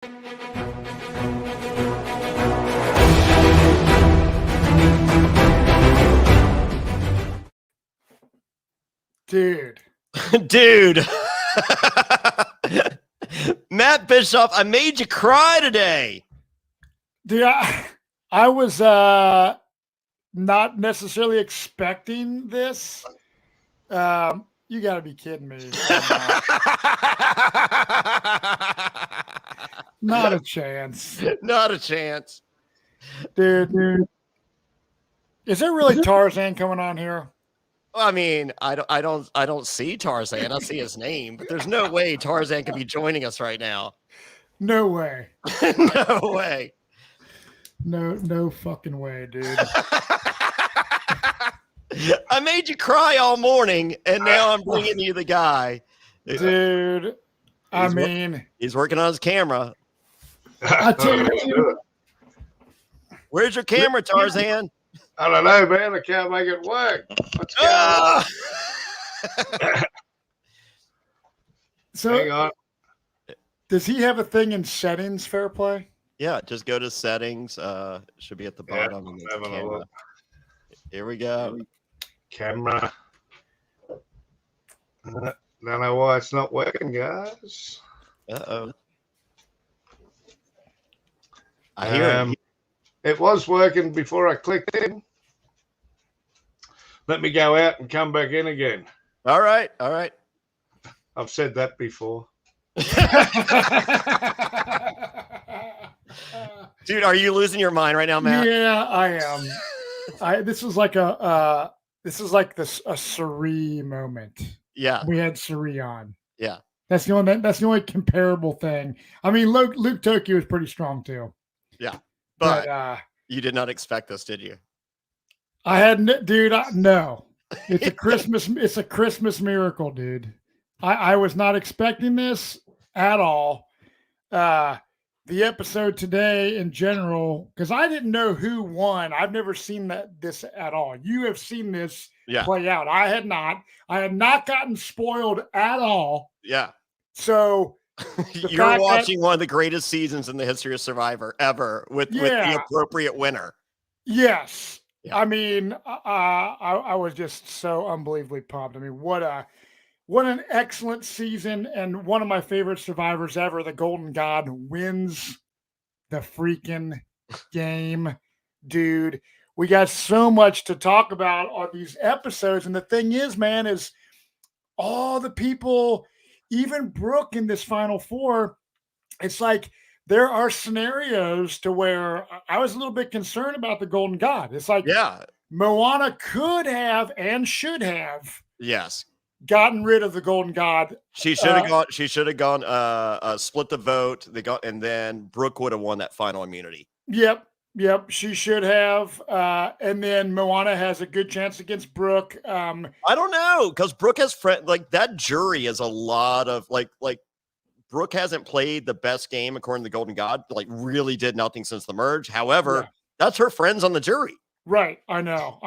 Dude. Matt Bischoff, I made you cry today. Dude, I was not necessarily expecting this. You got to be kidding me. Not a chance. Not a chance. Dude. Is there really Tarzan coming on here? I mean, I don't see Tarzan. I see his name, but there's no way Tarzan could be joining us right now. No way. No way. No fucking way, dude. I made you cry all morning, and now I'm bringing you the guy. Dude, I mean, he's working on his camera. I tell you, where's your camera, Tarzan? I don't know, man. I can't make it work. So, hang on. Does he have a thing in settings, Fairplay? Yeah, just go to settings. Should be at the bottom. Yeah, here we go. Camera. Don't know why it's not working, guys. Uh-oh. I hear it. It was working before I clicked in. Let me go out and come back in again. All right. I've said that before. Dude, are you losing your mind right now, Matt? Yeah, I am. This is like a Suri moment. Yeah. We had Suri on. Yeah. That's the only comparable thing. I mean, Luke Tokyo is pretty strong too. Yeah. But you did not expect this, did you? I hadn't, dude. No, it's a Christmas. It's a Christmas miracle, dude. I was not expecting this at all. The episode today in general, because I didn't know who won. I've never seen this at all. You have seen this play out. I had not. I had not gotten spoiled at all. Yeah. So you're watching one of the greatest seasons in the history of Survivor ever with the appropriate winner. Yes. Yeah. I mean, I was just so unbelievably pumped. I mean, what an excellent season, and one of my favorite Survivors ever. The Golden God wins the freaking game, dude. We got so much to talk about on these episodes, and the thing is, man, is all the people, even Brooke in this Final Four, it's like there are scenarios to where I was a little bit concerned about the Golden God. It's like, Moana could have and should have gotten rid of the Golden God. She should have gone. She should have gone. Split the vote. And then Brooke would have won that final immunity. Yep. She should have. And then Moana has a good chance against Brooke. I don't know, because Brooke has that jury is a lot of like Brooke hasn't played the best game according to the Golden God. Really did nothing since the merge. However, that's her friends on the jury. Right. I know.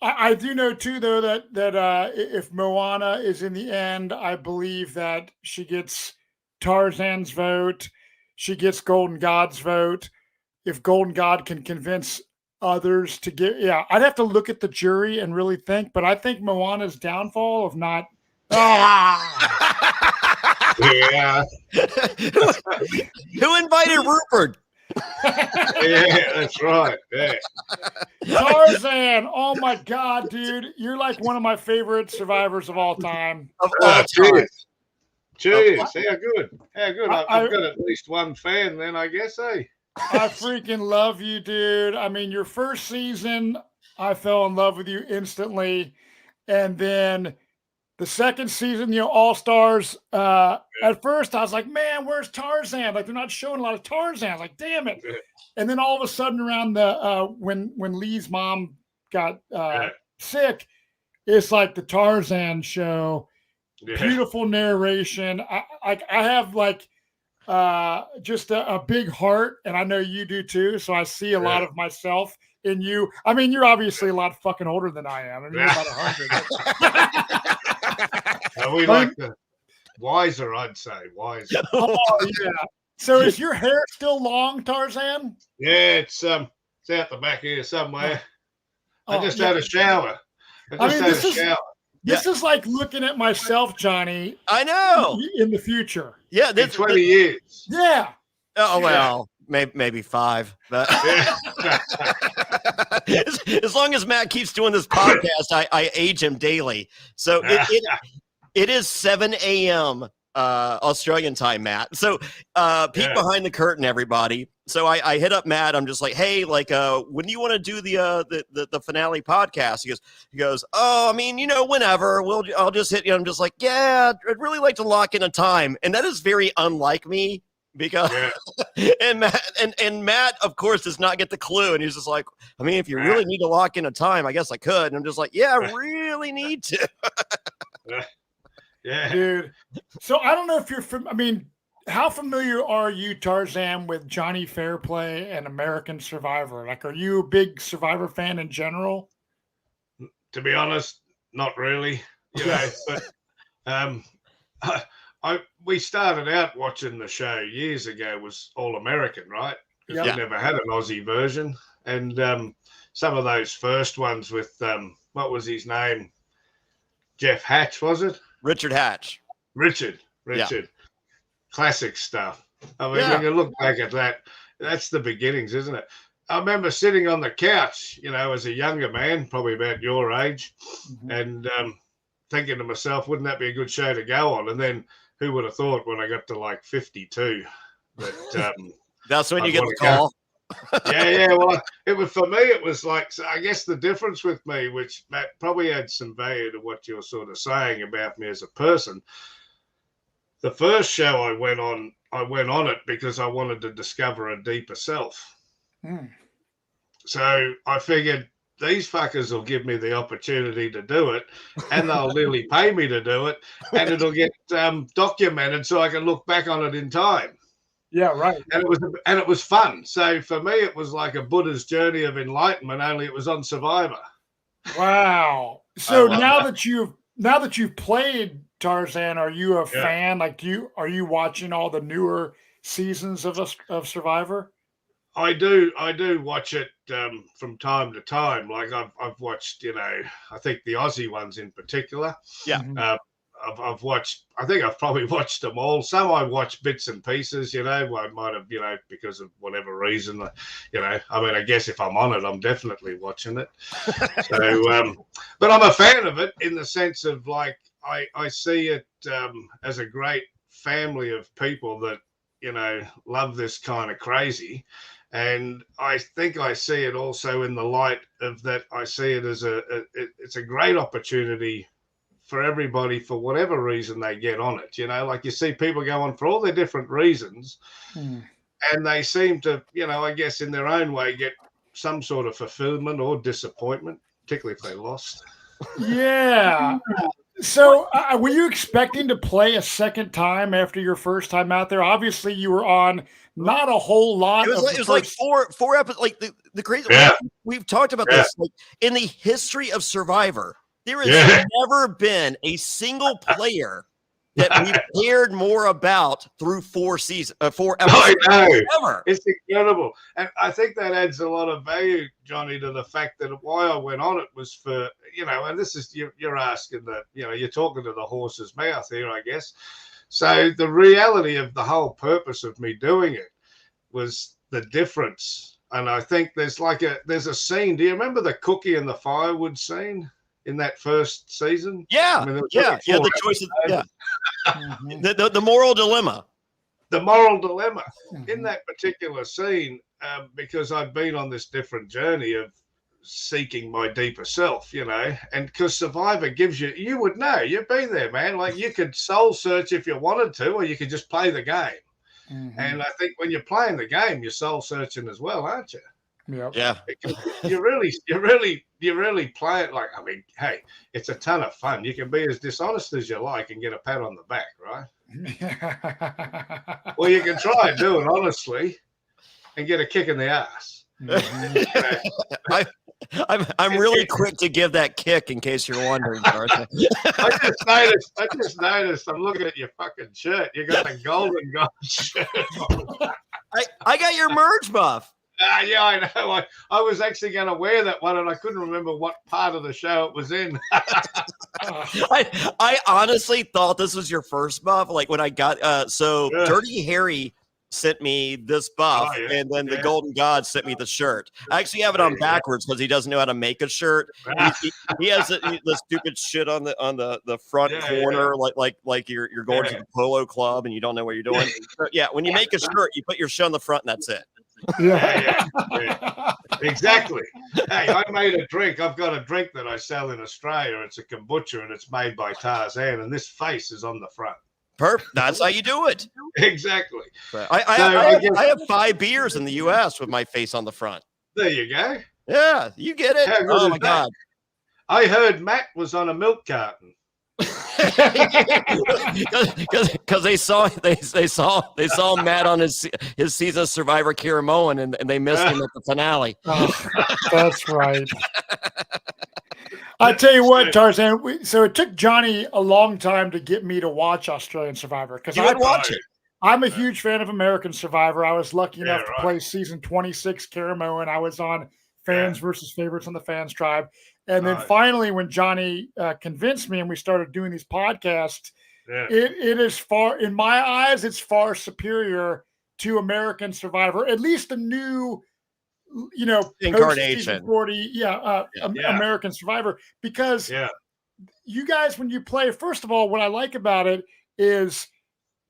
I do know too, though, that if Moana is in the end, I believe that she gets Tarzan's vote. She gets Golden God's vote. If Golden God can convince others to give, I'd have to look at the jury and really think. But I think Moana's downfall of not. Yeah. Who invited Rupert? Yeah, that's right. Yeah. Tarzan, oh my God, dude. You're like one of my favorite Survivors of all time. Cheers. How good. I've got at least one fan then, I guess, eh? I freaking love you, dude. I mean, your first season, I fell in love with you instantly. And then the second season, All-Stars, at first I was like, man, where's Tarzan? Like, they're not showing a lot of Tarzan. I was like, damn it. And then all of a sudden around the when Lee's mom got sick, it's like the Tarzan show. Beautiful narration. I have just a big heart, and I know you do too. So I see a lot of myself in you. I mean, you're obviously a lot fucking older than I am. I mean, you're about 100. We like the wiser, I'd say. Wiser. Oh, yeah. So is your hair still long, Tarzan? Yeah, it's out the back here somewhere. Oh, I just had a shower. This is like looking at myself, Johnny. I know. In the future. Yeah, in 20 years. Yeah. Oh well, maybe 5. But as long as Matt keeps doing this podcast, I age him daily. So it is 7 a.m. Australian time, Matt. So peek behind the curtain, everybody. So I hit up Matt. I'm just like, hey, like, when do you want to do the finale podcast? He goes, oh, I mean, whenever. I'll just hit you. I'm just like, yeah, I'd really like to lock in a time, and that is very unlike me. Because and Matt, of course, does not get the clue, and he's just like, I mean, if you really need to lock in a time, I guess I could. And I'm just like, yeah, I really need to. Yeah, dude. So I don't know if you're from. I mean, how familiar are you, Tarzan, with Jonny Fairplay and American Survivor? Like, are you a big Survivor fan in general? To be honest, not really. But we started out watching the show years ago. It was all American, right? Because we never had an Aussie version. And some of those first ones with what was his name? Jeff Hatch, was it? Richard Hatch. Richard. Yeah. Classic stuff. I mean, when you look back at that, that's the beginnings, isn't it? I remember sitting on the couch, as a younger man, probably about your age, and thinking to myself, wouldn't that be a good show to go on? And then who would have thought when I got to like 52 that that's when you get the call. Well, for me, it was like, so I guess the difference with me, which Matt probably adds some value to what you're sort of saying about me as a person. The first show I went on it because I wanted to discover a deeper self. So I figured these fuckers will give me the opportunity to do it, and they'll literally pay me to do it, and it'll get documented so I can look back on it in time. Yeah, right. And it was fun. So for me, it was like a Buddha's journey of enlightenment. Only it was on Survivor. Wow. So now that you've played Tarzan, are you a fan? Like, are you watching all the newer seasons of Survivor? I do watch it from time to time. Like I've watched, I think the Aussie ones in particular. Yeah. I've watched, I think I've probably watched them all. Some I watched bits and pieces, I might have, because of whatever reason, I mean, I guess if I'm on it, I'm definitely watching it. So, but I'm a fan of it in the sense of like, I see it as a great family of people that, love this kind of crazy. And I think I see it also in the light of that. I see it as it's a great opportunity for everybody for whatever reason they get on it. Like you see people go on for all their different reasons, and they seem to, I guess in their own way, get some sort of fulfillment or disappointment, particularly if they lost. Yeah. So were you expecting to play a second time after your first time out there? Obviously you were on not a whole lot. It was like four episodes. Like the crazy. We've talked about this. Like in the history of Survivor, there has never been a single player that we cared more about through 4 episodes. I know. Ever. It's incredible. And I think that adds a lot of value, Johnny, to the fact that why I went on it was for, and this is, you're asking you're talking to the horse's mouth here, I guess. So the reality of the whole purpose of me doing it was the difference. And I think there's a scene. Do you remember the cookie and the firewood scene in that first season? Yeah. I mean, the choices. Yeah. The moral dilemma. The moral dilemma in that particular scene, because I've been on this different journey of seeking my deeper self, and because Survivor gives you would know, you've been there, man. Like you could soul search if you wanted to, or you could just play the game. And I think when you're playing the game, you're soul searching as well, aren't you? Yep. Yeah. You really play it like, I mean, hey, it's a ton of fun. You can be as dishonest as you like and get a pat on the back, right? Well, you can try and do it honestly and get a kick in the ass. Mhm. I'm really quick to give that kick in case you're wondering, Tarzan. I just noticed. I'm looking at your fucking shirt. You got a golden god shirt on. I got your merge buff. Yeah, I know. I was actually going to wear that one, and I couldn't remember what part of the show it was in. I honestly thought this was your first buff. Like when I got Dirty Harry sent me this buff, and then the Golden God sent me the shirt. I actually have it on backwards because he doesn't know how to make a shirt. He has the stupid shit on the front corner, like you're going to the polo club and you don't know what you're doing. So, when you make a shirt, you put your shit on the front, and that's it. Yeah. Exactly. Hey, I made a drink. I've got a drink that I sell in Australia. It's a kombucha, and it's made by Tarzan, and this face is on the front. Perfect. That's how you do it. Exactly. I have 5 beers in the U.S. with my face on the front. There you go. Yeah, you get it. Oh my God. I heard Matt was on a milk carton. Because they saw Matt on his season of Survivor Karamoan, and they missed him at the finale. Oh, that's right. I tell you what, Tarzan. So it took Jonny a long time to get me to watch Australian Survivor because I watch it. I'm a huge fan of American Survivor. I was lucky enough to play season 26 Karamoan. I was on Fans versus Favorites on the Fans Tribe. And then finally, when Jonny convinced me and we started doing these podcasts, it is far, in my eyes, it's far superior to American Survivor, at least the new, incarnation. 40, American Survivor, because you guys, when you play, first of all, what I like about it is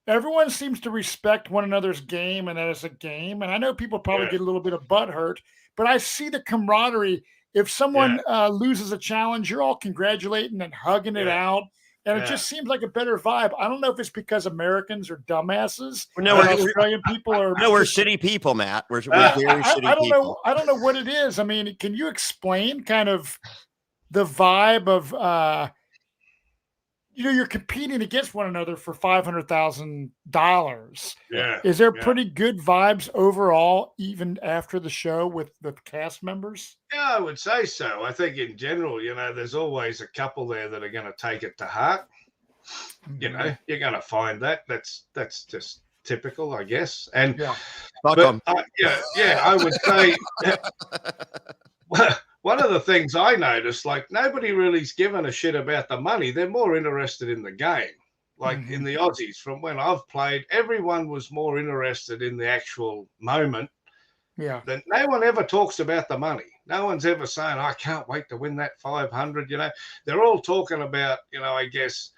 everyone seems to respect one another's game and as a game. And I know people probably get a little bit of butthurt, but I see the camaraderie. If someone loses a challenge, you're all congratulating and hugging it out. And it just seems like a better vibe. I don't know if it's because Americans are dumbasses. No, Australian people are. No, we're shitty people, Matt. We're very shitty people. I don't know what it is. I mean, can you explain kind of the vibe of, you're competing against one another for $500,000. Yeah. Is there pretty good vibes overall, even after the show with the cast members? Yeah, I would say so. I think in general, there's always a couple there that are going to take it to heart. Mm-hmm. You're going to find that. That's just typical, I guess. And I would say one of the things I noticed, like nobody really's given a shit about the money. They're more interested in the game. Like in the Aussies, from when I've played, everyone was more interested in the actual moment. Yeah. Then no one ever talks about the money. No one's ever saying, I can't wait to win that 500. They're all talking about, I guess,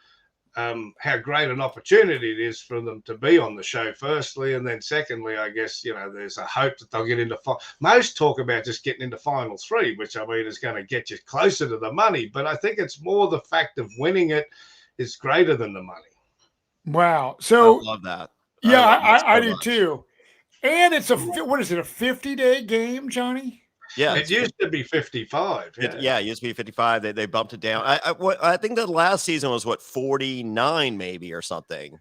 how great an opportunity it is for them to be on the show, firstly. And then secondly, I guess, there's a hope that they'll get into most talk about just getting into final 3, which I mean is going to get you closer to the money. But I think it's more the fact of winning it is greater than the money. Wow. So I love that. Yeah, I do too. And it's a 50-day game, Jonny? Yeah, it used to be 55. It used to be 55. They bumped it down. I think the last season was 49 maybe or something.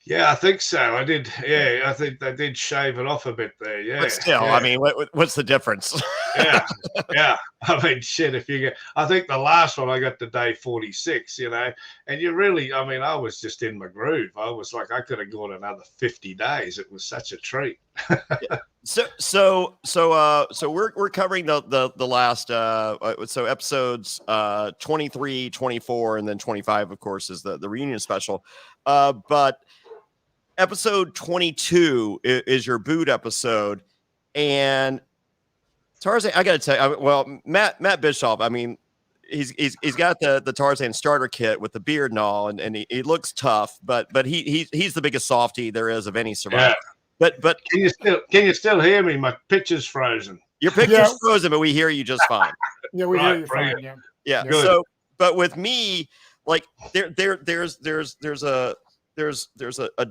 Yeah, I think so. I did. Yeah, I think they did shave it off a bit there. Yeah, but still, I mean, what's the difference? yeah. I mean, shit. I think the last one I got to day 46. And you really, I mean, I was just in my groove. I was like, I could have gone another 50 days. It was such a treat. So we're covering the last so episodes 23, 24, and then 25, of course, is the reunion special. But episode 22 is your boot episode, and Tarzan, I gotta tell you, well, Matt Bischoff, I mean, he's got the Tarzan starter kit with the beard and all, and he looks tough, but he's the biggest softie there is of any survivor. Yeah. But can you still hear me? My picture's frozen. Your picture's frozen, but we hear you just fine. Yeah, we hear you fine. Yeah. Good. So, but with me, like there's a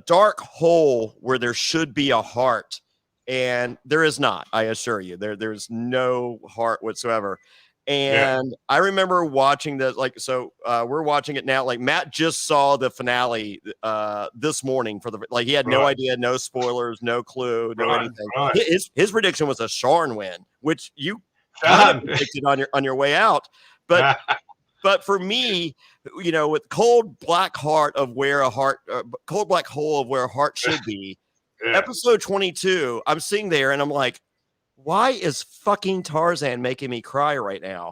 dark hole where there should be a heart, and there is not. I assure you, there's no heart whatsoever. And I remember watching this, like, so we're watching it now. Like, Matt just saw the finale this morning he had no idea, no spoilers, no clue, no anything. His prediction was a Sharn win, which you kind of predicted on your way out. But but for me, with cold black hole of where a heart should be, episode 22, I'm sitting there and I'm like, why is fucking Tarzan making me cry right now?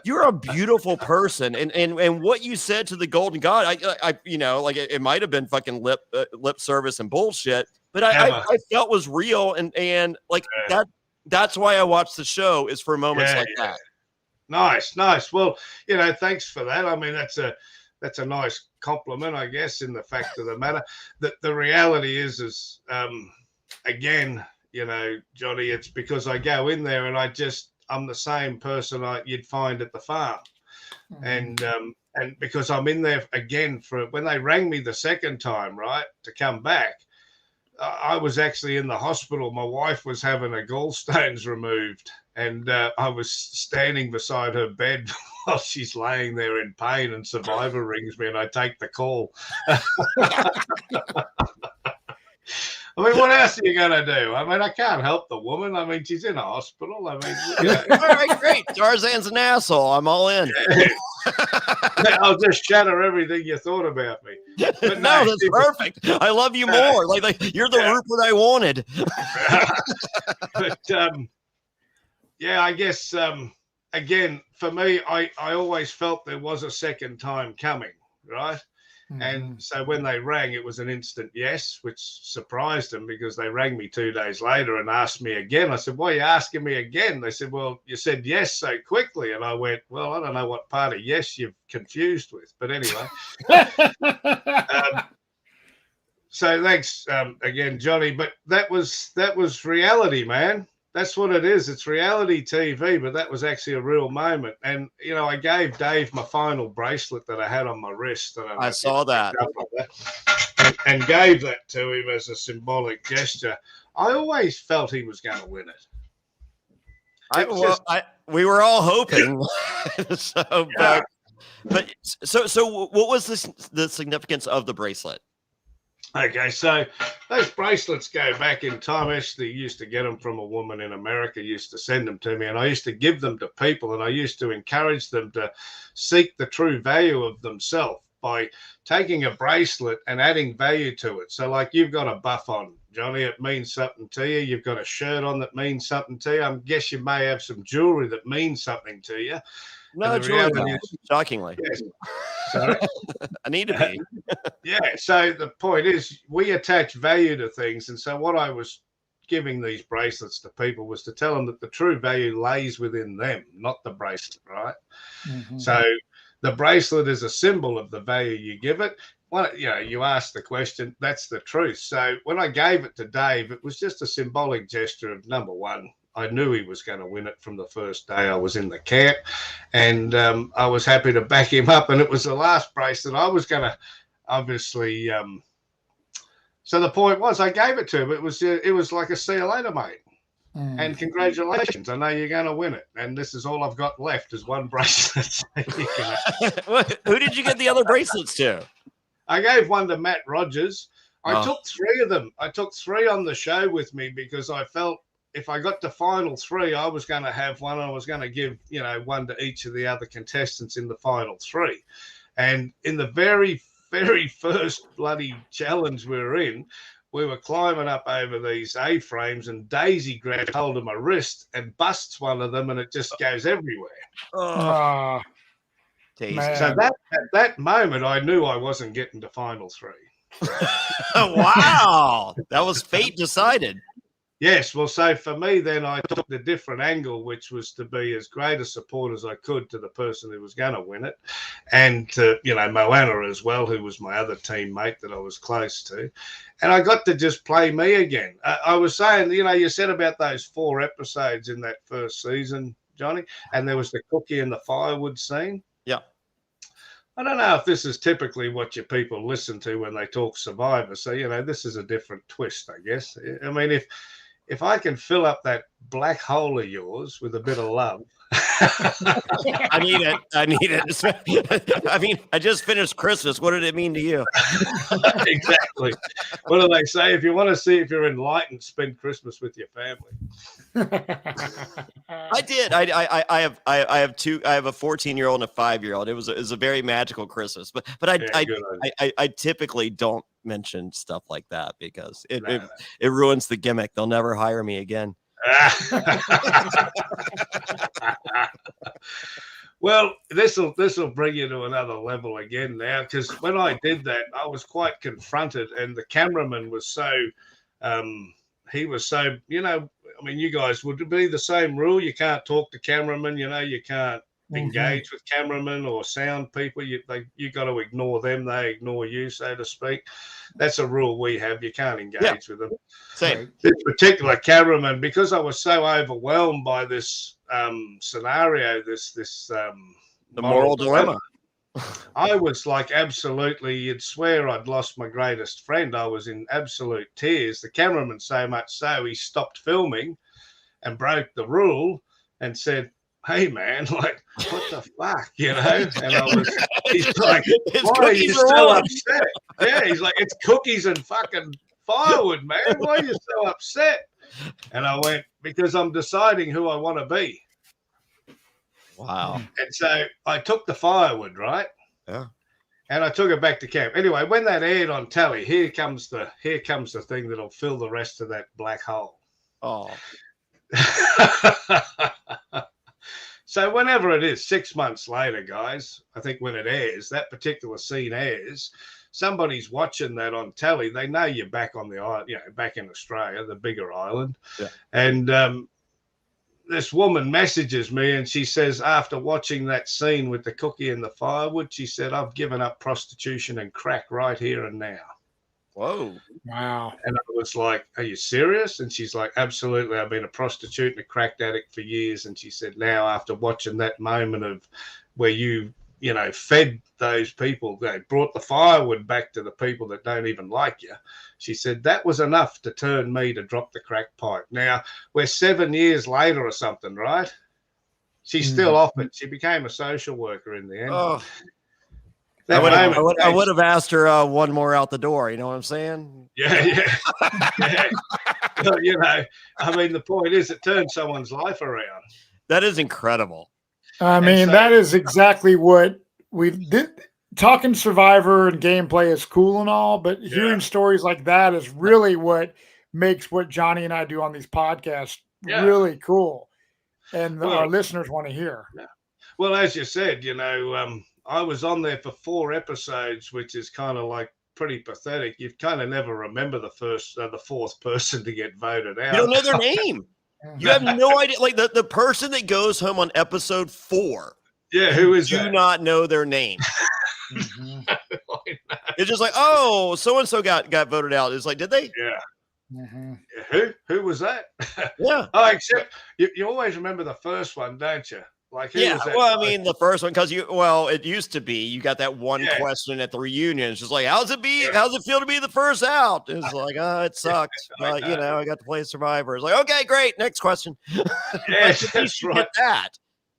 You're a beautiful person, and what you said to the Golden God, it might have been fucking lip service and bullshit, but I felt was real, and like that. That's why I watch the show, is for moments like that. Nice. Well, thanks for that. I mean, that's a nice compliment, I guess, in the fact of the matter. That the reality is again, Johnny, it's because I go in there and I'm the same person you'd find at the farm. And because I'm in there again for when they rang me the second time, right, to come back, I was actually in the hospital. My wife was having her gallstones removed, and I was standing beside her bed while she's laying there in pain, and Survivor rings me and I take the call. I mean, what else are you going to do? I mean, I can't help the woman. I mean, she's in a hospital. I mean, all right, great. Tarzan's an asshole. I'm all in. I'll just shatter everything you thought about me. But no, that's perfect. I love you more. Like you're the Rupert I wanted. But I guess again, for me, I always felt there was a second time coming, right? And so when they rang, it was an instant yes, which surprised them, because they rang me 2 days later and asked me again. I said, why are you asking me again? They said, well, you said yes so quickly. And I went, well, I don't know what part of yes you've confused with. But anyway. So thanks again, Johnny. But that was reality, man. That's what it is. It's reality TV, but that was actually a real moment. And, I gave Dave my final bracelet that I had on my wrist. I saw that. And gave that to him as a symbolic gesture. I always felt he was going to win it. We were all hoping. So what was the significance of the bracelet? Okay, so those bracelets go back in time. Actually, used to get them from a woman in America, used to send them to me, and I used to give them to people, and I used to encourage them to seek the true value of themselves by taking a bracelet and adding value to it. So like, you've got a buff on, Johnny, it means something to you. You've got a shirt on that means something to you. I guess you may have some jewelry that means something to you. No, jewelry, shockingly. Yes. Sorry? I need to be. Yeah, so the point is, we attach value to things. And so what I was giving these bracelets to people was to tell them that the true value lays within them, not the bracelet, right? So the bracelet is a symbol of the value you give it. Well, you asked the question, that's the truth. So when I gave it to Dave, it was just a symbolic gesture of, number one, I knew he was going to win it from the first day I was in the camp, and I was happy to back him up. And it was the last bracelet I was going to, obviously. So the point was, I gave it to him. It was like a see you later, mate, and congratulations. I know you're going to win it, and this is all I've got left is one bracelet. Who did you get the other bracelets to? I gave one to Matt Rogers. I took 3 of them. I took 3 on the show with me because I felt, if I got to final 3, I was going to have one. I was going to give, one to each of the other contestants in the final 3. And in the very, very first bloody challenge we were climbing up over these A-frames, and Daisy grabbed hold of my wrist and busts one of them, and it just goes everywhere. Oh, so at that moment, I knew I wasn't getting to final 3. Wow. That was fate decided. Yes, well, so for me, then I took the different angle, which was to be as great a support as I could to the person who was going to win it, and to, Moana as well, who was my other teammate that I was close to. And I got to just play me again. I was saying, you said about those 4 episodes in that first season, Johnny, and there was the cookie and the firewood scene. Yeah. I don't know if this is typically what your people listen to when they talk Survivor. So, this is a different twist, I guess. I mean, if I can fill up that black hole of yours with a bit of love, I need it. I need it. I mean, I just finished Christmas. What did it mean to you? Exactly. What do they say? If you want to see if you're enlightened, spend Christmas with your family. I did. I have two. I have a 14-year-old and a 5-year-old. It was a very magical Christmas. But I typically don't mention stuff like that because it ruins the gimmick. They'll never hire me again. Well, this will bring you to another level again now, because when I did that, I was quite confronted, and the cameraman was so he was so, I mean, you guys, would it be the same rule? You can't talk to cameramen, you can't engage with cameramen or sound people. You got to ignore them. They ignore you, so to speak. That's a rule we have. You can't engage with them. Same. This particular cameraman, because I was so overwhelmed by this scenario, the moral dilemma. I was like, absolutely, you'd swear I'd lost my greatest friend. I was in absolute tears. The cameraman, so much so, he stopped filming and broke the rule and said, "Hey man, like, what the fuck, And he's like, why are you so upset? Yeah, he's like, it's cookies and fucking firewood, man. Why are you so upset? And I went, because I'm deciding who I want to be. Wow. And so I took the firewood, right? Yeah. And I took it back to camp. Anyway, when that aired on telly, here comes the thing that'll fill the rest of that black hole. Oh. So whenever it is, 6 months later, guys, I think when it airs, that particular scene airs, somebody's watching that on telly. They know you're back on the island, back in Australia, the bigger island. Yeah. And this woman messages me and she says, after watching that scene with the cookie and the firewood, she said, "I've given up prostitution and crack right here and now." Whoa. Wow. And I was like, "Are you serious?" And she's like, "Absolutely. I've been a prostitute and a crack addict for years." And she said, now after watching that moment of where you fed those people, they brought the firewood back to the people that don't even like you. She said, that was enough to turn me to drop the crack pipe. Now, we're 7 years later or something, right? She's still off it. She became a social worker in the end. Oh. I would have asked her one more out the door. You know what I'm saying? Yeah. Well, I mean, the point is it turned someone's life around. That is incredible. I mean, that is exactly what we did. Talking Survivor and gameplay is cool and all, but hearing stories like that is really what makes what Jonny and I do on these podcasts really cool. And our listeners want to hear. Yeah. Well, as you said, I was on there for 4 episodes, which is kind of like pretty pathetic. You kind of never remember the fourth person to get voted out. You don't know their name. You have no idea. Like the person that goes home on episode 4. Yeah, who is that? Do not know their name. It's just like, oh, so and so got voted out. It's like, did they? Yeah. Who was that? Yeah. Oh, except you always remember the first one, don't you? Like, who was that well, I mean, the first one, because it used to be you got that one question at the reunion. It's just like, how's it feel to be the first out? It's like, it sucked. I got to play Survivor. It's like, okay, great, next question. Yeah, that's right. Get that.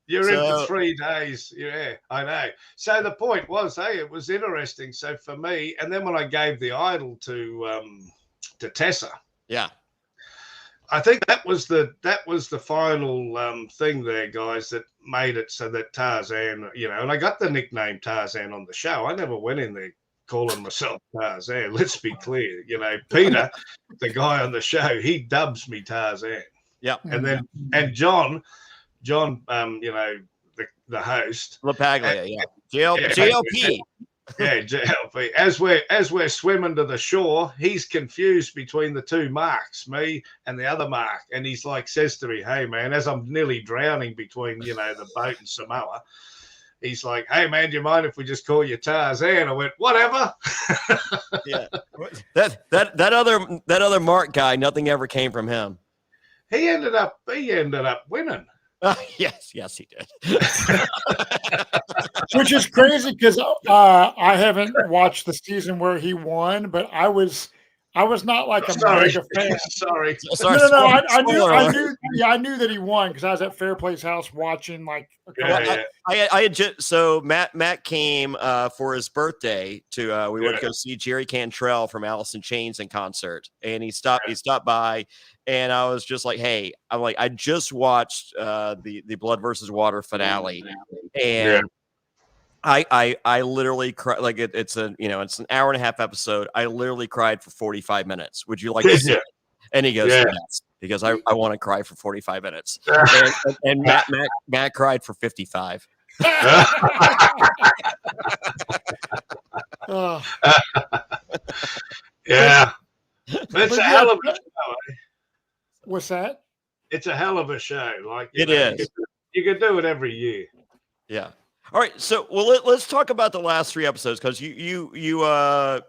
You're in for 3 days. Yeah, I know. So the point was, it was interesting. So for me, and then when I gave the idol to Tessa, I think that was the final thing there, guys, that made it so that Tarzan, and I got the nickname Tarzan on the show. I never went in there calling myself Tarzan. Let's be clear. Peter, the guy on the show, he dubs me Tarzan. Yeah. And John, the host, LaPaglia, JLP. Yeah, JLP. As we're swimming to the shore, he's confused between the two Marks, me and the other Mark, and he's like says to me, "Hey man," as I'm nearly drowning between the boat and Samoa, he's like, "Hey man, do you mind if we just call you Tarzan?" I went, "Whatever." Yeah, that other Mark guy, nothing ever came from him. He ended up winning. Yes, he did. Which is crazy because I haven't watched the season where he won, but I was I was not like a Sorry. mega fan. Sorry. No. I spoiler knew. Yeah, I knew that he won because I was at Fairplay's house watching like. I had just so Matt came for his birthday to we went to go see Jerry Cantrell from Alice in Chains in concert, and he stopped by, and I was just like, hey, I just watched the Blood versus Water finale, and I literally cried. Like it's an hour and a half episode. I literally cried for 45 minutes. Would you like to see it? And he goes, yes. He goes, I want to cry for 45 minutes. And Matt cried for 55. Yeah. It's a hell of a show. What's that? It's a hell of a show. Like it is. You could do it every year. Yeah. All right, so let's talk about the last 3 episodes because you have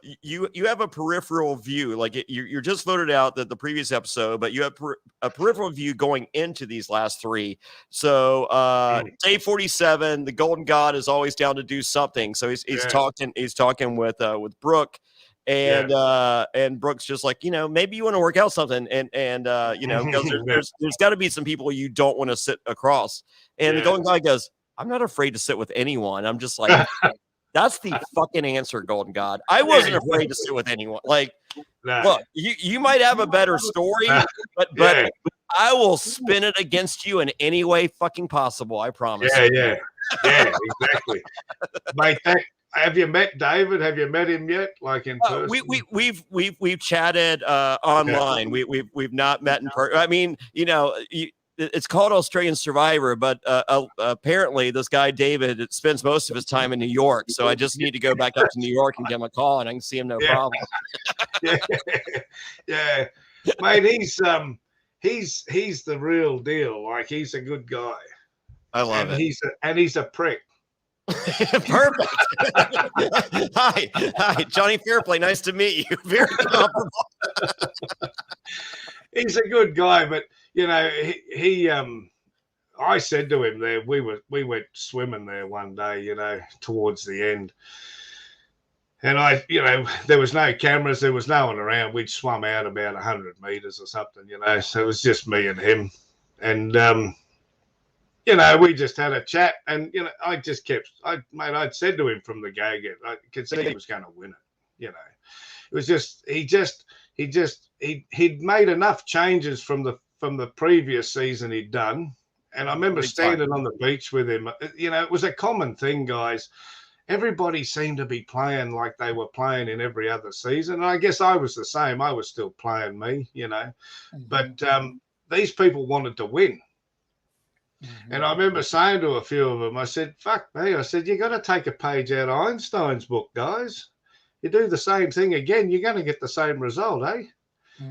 a peripheral view. Like you're just voted out the previous episode, but you have a peripheral view going into these last 3. So day 47, the Golden God is always down to do something. So he's talking with Brooke, and Brooke's just like, maybe you want to work out something, and there's got to be some people you don't want to sit across, and the Golden God goes, I'm not afraid to sit with anyone. I'm just like, that's the fucking answer, Golden God. I wasn't afraid to sit with anyone. Like, look, you might have a better story, but I will spin it against you in any way fucking possible. I promise. Yeah, exactly. Mate, have you met David? Have you met him yet? Like in person? We've chatted online. We've not met in person. I mean, it's called Australian Survivor, but apparently this guy, David, spends most of his time in New York. So I just need to go back up to New York and give him a call, and I can see him no problem. Yeah. Mate, he's the real deal. Like, he's a good guy. I love it. He's a prick. Perfect. Hi, Jonny Fairplay. Nice to meet you. Very comfortable. He's a good guy, but I said to him there, we went swimming there one day, towards the end, and there was no cameras, there was no one around. We'd swum out about 100 meters or something, so it was just me and him, and we just had a chat, and I'd said to him from the go-get, I could see he was going to win it. It was just he'd made enough changes from the previous season he'd done, and I remember standing on the beach with him. It was a common thing, guys. Everybody seemed to be playing like they were playing in every other season, and I guess I was the same. I was still playing me, but these people wanted to win. And I remember saying to a few of them, I said, fuck me. I said, you got to take a page out of Einstein's book, guys. You do the same thing again, you're going to get the same result, eh?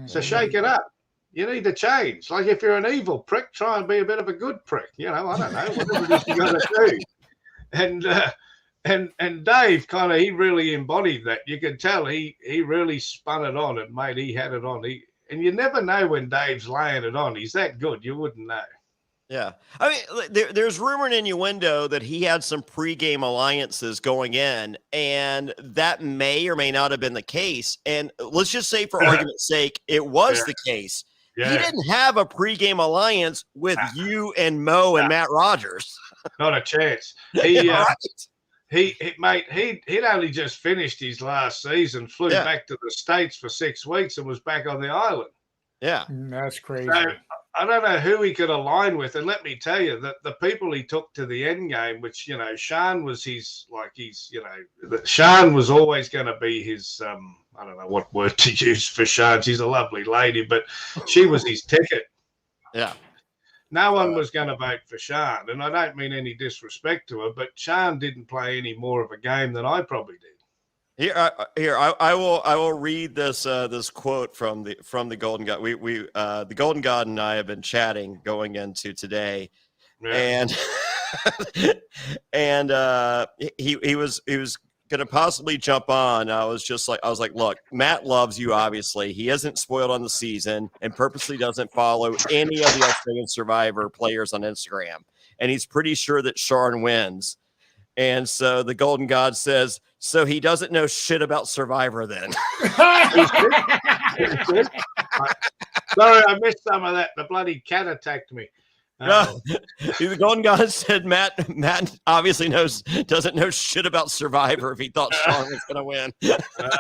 So shake it up. You need to change. Like, if you're an evil prick, try and be a bit of a good prick. I don't know, whatever it is you got to do. And Dave he really embodied that. You could tell he really spun it on, and mate, he had it on. And you never know when Dave's laying it on. He's that good. You wouldn't know. Yeah. I mean, there's rumor and innuendo that he had some pregame alliances going in, and that may or may not have been the case. And let's just say, for argument's sake, it was the case. Yeah. He didn't have a pregame alliance with you and Mo and Matt Rogers. Not a chance. He'd only just finished his last season, flew back to the States for 6 weeks, and was back on the island. Yeah. That's crazy. So, I don't know who he could align with, and let me tell you that the people he took to the end game, which Sean was Sean was always going to be his. I don't know what word to use for Sean. She's a lovely lady, but she was his ticket. Yeah. No one was going to vote for Sean, and I don't mean any disrespect to her, but Sean didn't play any more of a game than I probably did. I will read this quote from the Golden God. We the Golden God and I have been chatting going into today, and he was going to possibly jump on. I was like, look, Matt loves you. Obviously, he isn't spoiled on the season and purposely doesn't follow any of the Australian Survivor players on Instagram, and he's pretty sure that Sean wins. And so the Golden God says, so he doesn't know shit about Survivor then. Sorry, I missed some of that. The bloody cat attacked me. The Golden God said Matt obviously doesn't know shit about Survivor if he thought Sean was going to win.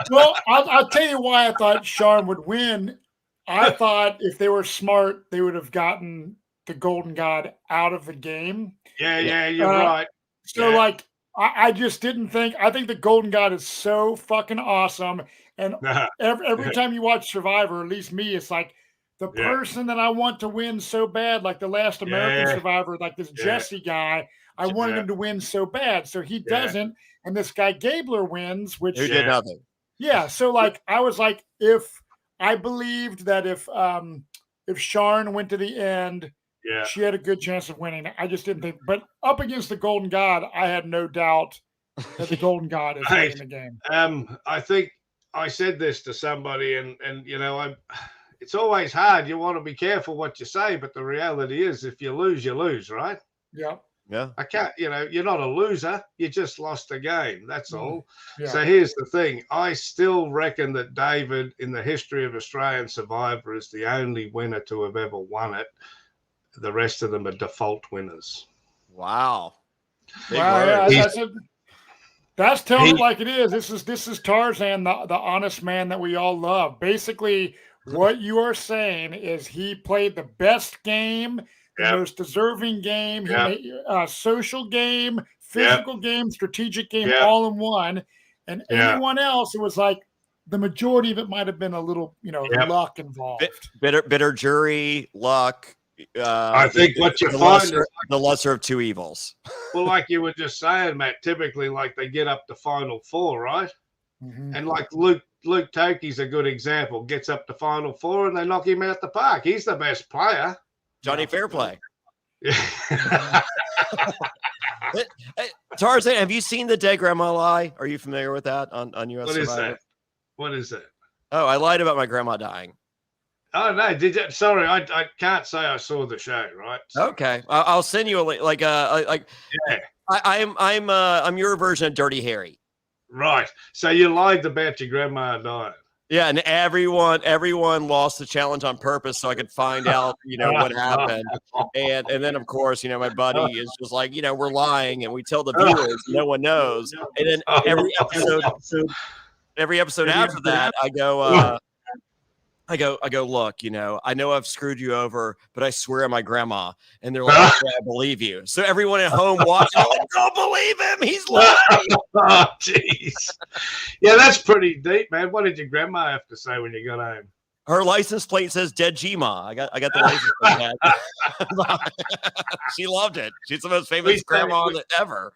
Well, I'll tell you why I thought Sean would win. I thought if they were smart, they would have gotten the Golden God out of the game. Yeah, you're right. So, like, I just didn't think. I think the Golden God is so fucking awesome. And every time you watch Survivor, at least me, it's like the person that I want to win so bad, like the last American Survivor, like this Jesse guy. I wanted him to win so bad. So he doesn't. And this guy Gabler wins, which who did nothing. Yeah. So, like, I was like, I believed that if Sharn went to the end, she had a good chance of winning. I just didn't think. But up against the Golden God, I had no doubt that the Golden God is winning the game. I think I said this to somebody, and it's always hard. You want to be careful what you say, but the reality is, if you lose, right? Yeah. Yeah. I can't, you're not a loser. You just lost a game. That's all. Yeah. So here's the thing. I still reckon that David, in the history of Australian Survivor, is the only winner to have ever won it. The rest of them are default winners. Wow. That's telling it like it is. This is Tarzan, the honest man that we all love. Basically, what you are saying is he played the best game, the most deserving game, social game, physical game, strategic game, all in one. And anyone else, it was like the majority of it might have been a little, luck involved. Bitter jury, luck. I think what you find is the lesser of two evils. Well, like you were just saying, Matt, typically like they get up to final four, right? Mm-hmm. And like Luke Tokey's a good example. Gets up to final four and they knock him out the park. He's the best player. Jonny Fairplay. Yeah. Tarzan, have you seen the Dead Grandma Lie? Are you familiar with that on US Survivor? What is that? Oh, I lied about my grandma dying. Oh no! Did you? Sorry, I can't say I saw the show. Right? So. Okay, I'll send you a link. I'm your version of Dirty Harry. Right. So you lied about your grandma dying. Yeah, and everyone lost the challenge on purpose so I could find out, what happened. And then of course, my buddy is just like, we're lying, and we tell the viewers no one knows. And then every episode after that, I go, look, I know I've screwed you over, but I swear on my grandma. And they're like, yeah, I believe you. So everyone at home watching, like, don't believe him. He's lying. Oh, jeez. Yeah, that's pretty deep, man. What did your grandma have to say when you got home? Her license plate says Dead G-Ma. I got the license plate. She loved it. She's the most famous grandma ever.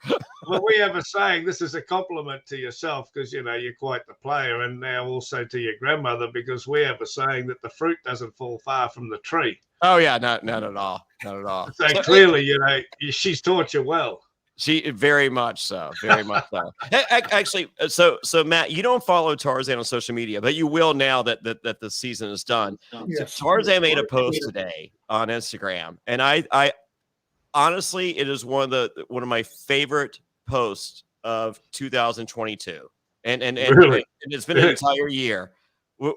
Well, we have a saying, this is a compliment to yourself because, you're quite the player, and now also to your grandmother, because we have a saying that the fruit doesn't fall far from the tree. Oh, yeah. Not at all. Not at all. So clearly, she's taught you well. She very much so. Actually, so Matt, you don't follow Tarzan on social media, but you will now that the season is done. Yes. So Tarzan made a post today on Instagram, and I honestly, it is one of my favorite posts of 2022, and really? and it's been an entire year. Do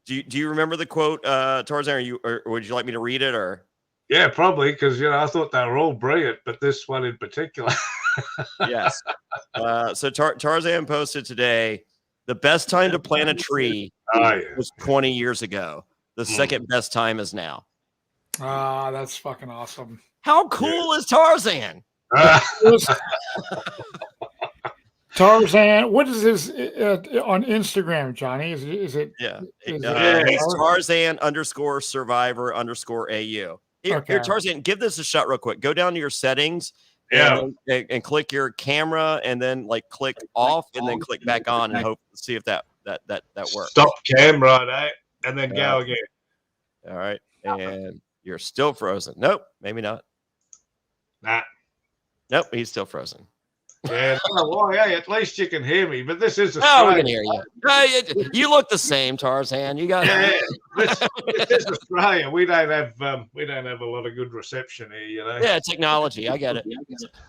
you remember the quote, Tarzan? Or would you like me to read it or? Yeah, probably, because I thought they were all brilliant, but this one in particular. Yes. So Tarzan posted today, the best time to plant a tree was 20 years ago. The second best time is now. Ah, that's fucking awesome. How cool is Tarzan? Tarzan, what is this on Instagram, Johnny? Is it? Yeah. It's Tarzan_survivor_AU. Here, Tarzan, give this a shot real quick. Go down to your settings and click your camera, and then click off, and then click back on, and see if that works. Stop camera, right? And then go again. All right, and you're still frozen. Nope, maybe not. Nah. Nope, he's still frozen. Yeah, I don't know why. Hey, at least you can hear me. But this is Oh, we Australia. can hear you. You look the same, Tarzan. You got this is Australia. We don't have a lot of good reception here, you know. Yeah, technology. I get it.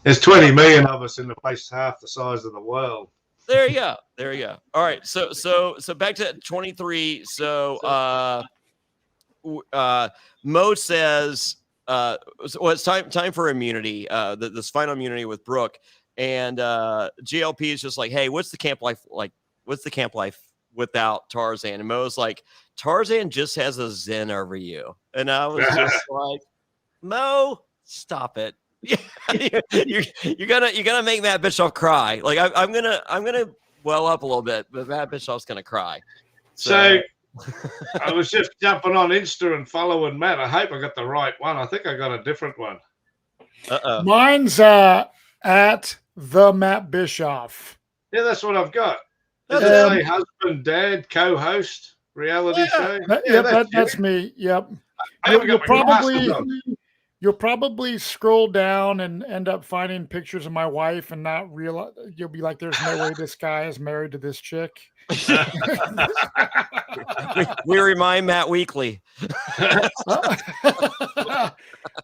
There's 20 million of us in the place half the size of the world. There you go. All right. So back to 23. So Mo says it's time for immunity. This final immunity with Brooke. And GLP is just like, hey, what's the camp life like? What's the camp life without Tarzan? And Mo's like, Tarzan just has a zen over you. And I was just like, Mo, stop it. you're gonna make Matt Bischoff cry. Like I'm gonna well up a little bit, but Matt Bischoff's gonna cry. So I was just jumping on Insta and following Matt. I hope I got the right one. I think I got a different one. Mine's at the Matt Bischoff. Yeah, that's what I've got. Does it say husband, dad, co-host, reality show? That's me. Yep. You'll probably scroll down and end up finding pictures of my wife and not realize. You'll be like, "There's no way this guy is married to this chick." we remind Matt weekly.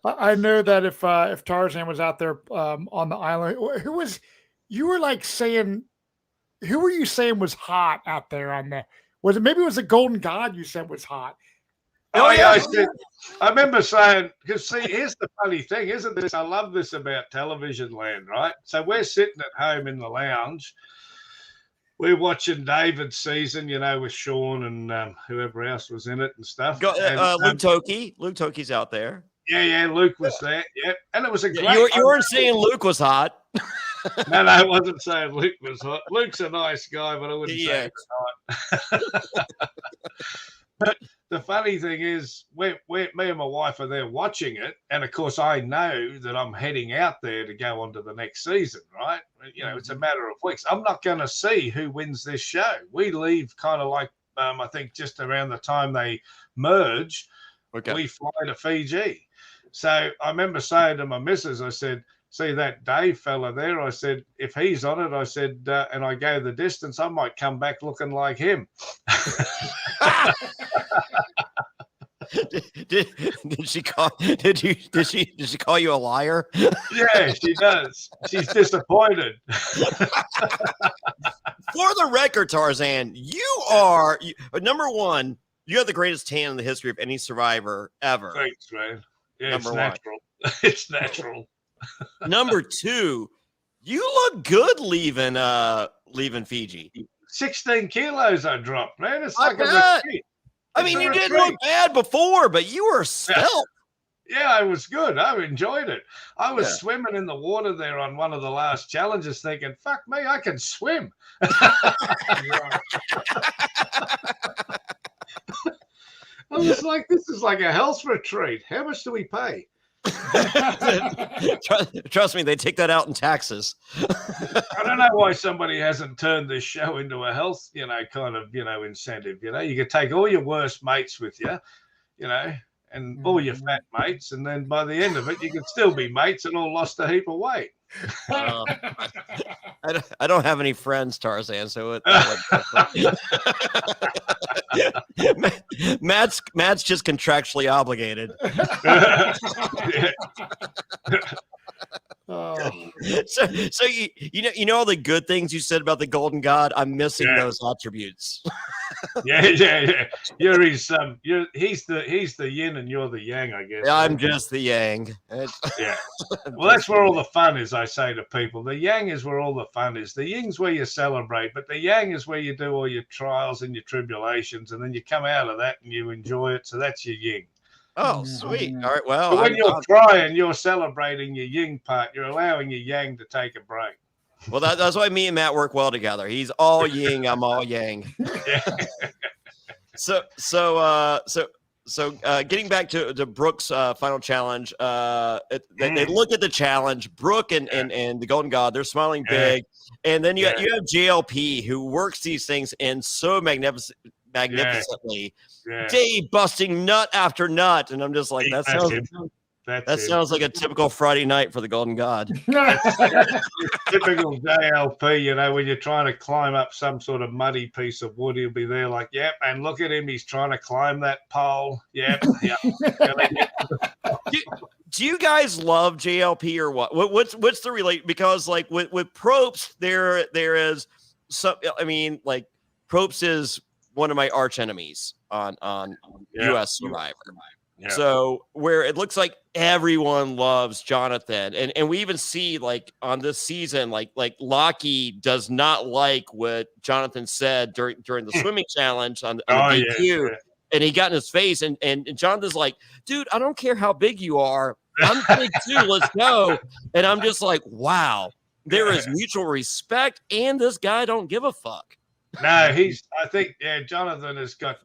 I know that if Tarzan was out there on the island, you were like saying, who were you saying was hot out there on the? Was it maybe it was the Golden God you said was hot? Oh yeah, I remember saying, because see, here's the funny thing, isn't this? I love this about television land, right? So we're sitting at home in the lounge. We're watching David's season, you know, with Sean and whoever else was in it and stuff. Luke Toki. Luke Toki's out there. Yeah, Luke was there. Yeah, and it was a great. You weren't saying Luke was hot. No, I wasn't saying Luke was hot. Luke's a nice guy, but I wouldn't say he was hot. But the funny thing is, me and my wife are there watching it, and of course, I know that I'm heading out there to go on to the next season, right? You know, it's a matter of weeks. I'm not going to see who wins this show. We leave kind of like, I think, just around the time they merge. Okay. We fly to Fiji. So I remember saying to my missus, I said, "See that Dave fella there?" I said, "If he's on it," I said, and I go the distance, I might come back looking like him. Did she call you a liar? Yeah, she does. She's disappointed. For the record, Tarzan, you are number one. You have the greatest tan in the history of any survivor ever. Thanks, man. Yeah, number it's natural. It's natural. Number two, you look good leaving Fiji. 16 kilos I dropped, man. It's like I mean, you didn't look bad before, but you were svelte. Yeah, I was good. I enjoyed it. I was swimming in the water there on one of the last challenges thinking, fuck me, I can swim. I was like, this is like a health retreat. How much do we pay? Trust me, they take that out in taxes. I don't know why somebody hasn't turned this show into a health, kind of, incentive. You could take all your worst mates with you, and all your fat mates, and then by the end of it, you could still be mates and all lost a heap of weight. I don't have any friends, Tarzan, so Matt's just contractually obligated. So you know all the good things you said about the Golden God. I'm missing those attributes. Yeah. He's the yin and you're the yang, I guess. Yeah, I'm just the yang. Yeah. Well, that's where all the fun is. I say to people, the yang is where all the fun is. The ying's where you celebrate, but the yang is where you do all your trials and your tribulations, and then you come out of that and you enjoy it. So that's your yin. Oh, sweet. All right. Well, but when you're crying, you're celebrating your yin part. You're allowing your yang to take a break. Well, that's why me and Matt work well together. He's all yin, I'm all yang. Yeah. So getting back to Brooke's final challenge, they look at the challenge. Brooke and the Golden God, they're smiling big, and then you have JLP who works these things in so magnificently. Day busting nut after nut, and I'm just like, that That's That him. sounds like a typical Friday night for the Golden God. Typical JLP, you know, when you're trying to climb up some sort of muddy piece of wood, he'll be there like, yep, and look at him, he's trying to climb that pole. Yep, yeah. Do you guys love JLP or what? What's the relate? Because like with Probst, there is some. I mean, like Probst is one of my arch enemies on US Survivor. Yeah. So where it looks like everyone loves Jonathan, and we even see like on this season, like Lockie does not like what Jonathan said during the swimming challenge on the debut, and he got in his face, and Jonathan's like, dude, I don't care how big you are, I'm big too, let's go. And I'm just like, wow, there is mutual respect, and this guy don't give a fuck. No, I think Jonathan has got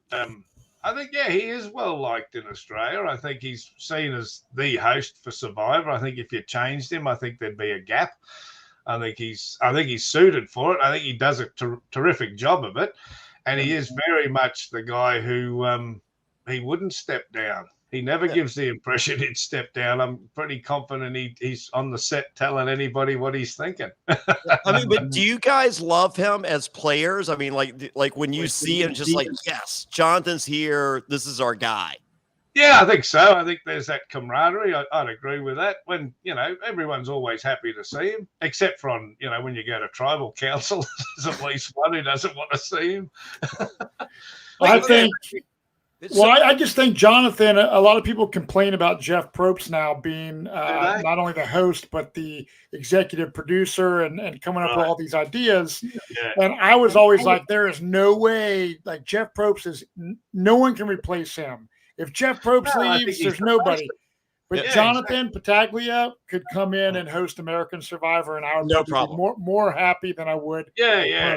I think, he is well liked in Australia. I think he's seen as the host for Survivor. I think if you changed him, I think there'd be a gap. I think he's suited for it. I think he does a terrific job of it, and he is very much the guy who he wouldn't step down. He never gives the impression he'd step down. I'm pretty confident he's on the set telling anybody what he's thinking. I mean, but do you guys love him as players? I mean, like when you see him, just like, yes, Jonathan's here. This is our guy. Yeah, I think so. I think there's that camaraderie. I'd agree with that. When, everyone's always happy to see him, except for when you go to tribal council, there's at least one who doesn't want to see him. I think... Well, I just think Jonathan, a lot of people complain about Jeff Probst now being not only the host, but the executive producer and coming up with all these ideas. Yeah. And I was always like, there is no way, like Jeff Probst no one can replace him. If Jeff Probst leaves, there's nobody. But Jonathan Pataglia could come in and host American Survivor, and I would be more happy than I would. Yeah.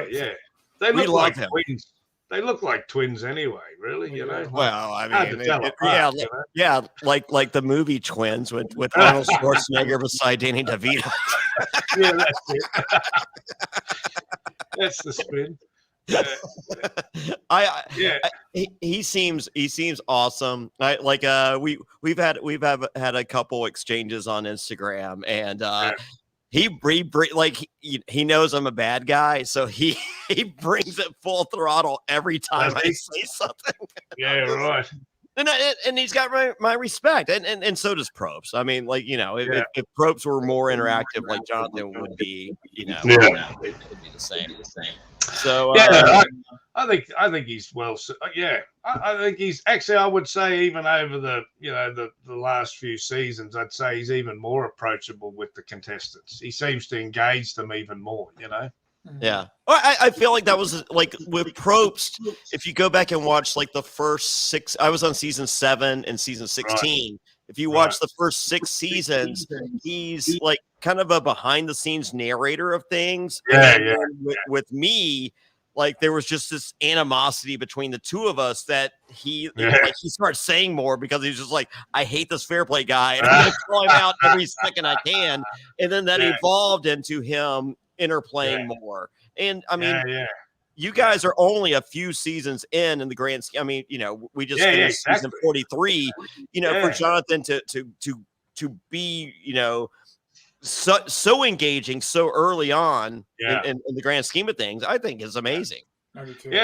They look like twins. They look like twins anyway, really, Well, I mean, like the movie Twins with Arnold Schwarzenegger beside Danny DeVito. Yeah, that's it. That's the spin. He seems awesome. We've had a couple exchanges on Instagram, and he knows I'm a bad guy, so he brings it full throttle every time I say something. Yeah, right. And he's got my respect, and so does Probst. I mean, if Probst were more interactive, like Jonathan would be, it would be the same. So I think he's well. I think he's actually. I would say even over the the last few seasons, I'd say he's even more approachable with the contestants. He seems to engage them even more. Yeah, I feel like that was like with Probst. If you go back and watch like the first 6, I was on season 7 and season 16. Right. If you watch the first 6 seasons, he's like kind of a behind the scenes narrator of things. Yeah. With me, like there was just this animosity between the two of us that he started saying more because he's just like, I hate this Fairplay guy, and I'm going to call him out every second I can. And then that evolved into him interplaying more. And I mean, you guys are only a few seasons in the grand scheme. I mean, we just finished season 43. For Jonathan to be, so engaging so early on in the grand scheme of things, I think is amazing. I'd agree.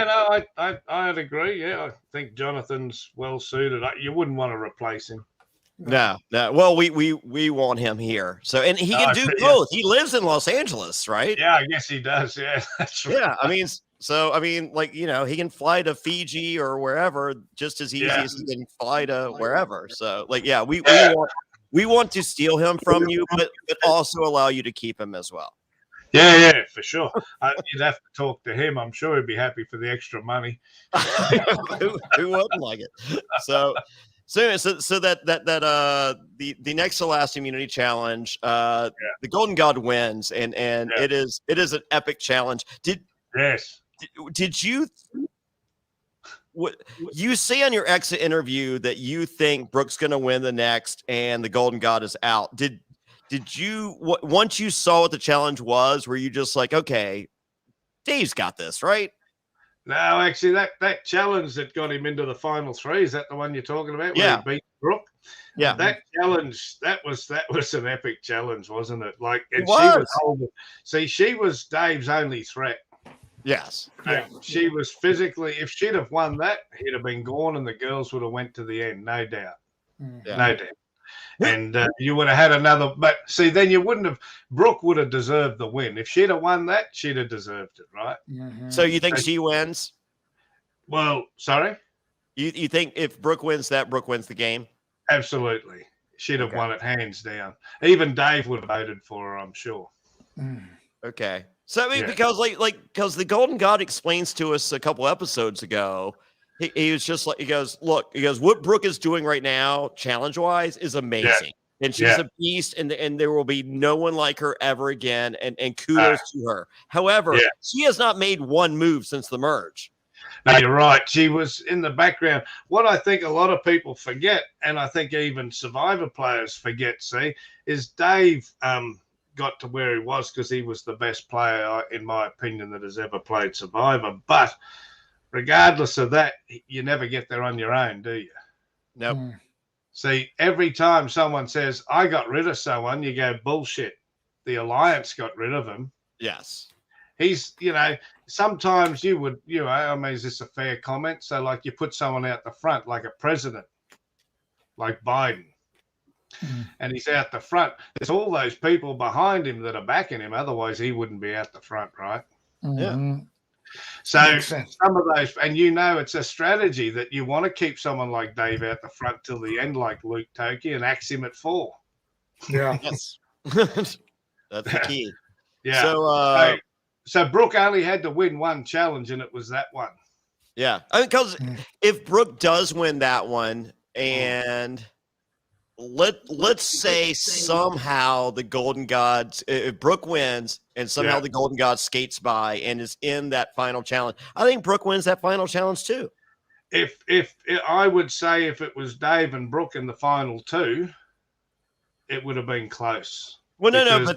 I think Jonathan's well suited. You wouldn't want to replace him. No. Well, we want him here. So, and he can do both. He lives in Los Angeles, right? Yeah, I guess he does. Yeah, that's right. Yeah, I mean, he can fly to Fiji or wherever just as easy as he can fly to wherever. So, we want to steal him from you, but also allow you to keep him as well. Yeah, for sure. You'd have to talk to him. I'm sure he'd be happy for the extra money. Who wouldn't like it? So that the next to last immunity challenge, the Golden God wins, and it is an epic challenge. Did you you say on your exit interview that you think Brooke's going to win the next and the Golden God is out? Did you once you saw what the challenge was, were you just like, okay, Dave's got this, right? No, actually, that challenge that got him into the final 3, is that the one you're talking about? Yeah. Where he beat Brooke. Yeah. That challenge, that was an epic challenge, wasn't it? Like, and It she was was. holding. See, she was Dave's only threat. Yes. She was physically. If she'd have won that, he'd have been gone, and the girls would have went to the end, no doubt, no doubt. And you would have had another. But see, then you wouldn't have. Brooke would have deserved the win. If she'd have won that, she'd have deserved it, right? So you think she wins? Well, sorry. You think if Brooke wins that, Brooke wins the game? Absolutely, she'd have won it hands down. Even Dave would have voted for her, I'm sure. Okay. So I mean, because because the Golden God explains to us a couple episodes ago, he was just like, he goes, what Brooke is doing right now, challenge wise, is amazing, and she's a beast, and there will be no one like her ever again, and kudos to her. However, she has not made one move since the merge. No, you're right. She was in the background. What I think a lot of people forget, and I think even Survivor players forget, is Dave got to where he was because he was the best player, in my opinion, that has ever played Survivor. But regardless of that, you never get there on your own, do you? Nope. See, every time someone says, I got rid of someone, you go, bullshit. The Alliance got rid of him. Yes. He's, sometimes you would, I mean, is this a fair comment? So, like, you put someone out the front, like a president, like Biden, and he's out the front. There's all those people behind him that are backing him. Otherwise, he wouldn't be out the front, right? Yeah. So some of those, and it's a strategy that you want to keep someone like Dave out the front till the end, like Luke Toki, and axe him at 4. Yeah. Yes. That's the key. Yeah. So Brooke only had to win one challenge, and it was that one. Yeah. I mean, because if Brooke does win that one, and let's say somehow the Golden Gods, if Brooke wins and somehow the Golden God skates by and is in that final challenge, I think Brooke wins that final challenge too. If I would say if it was Dave and Brooke in the final 2, it would have been close. Well, but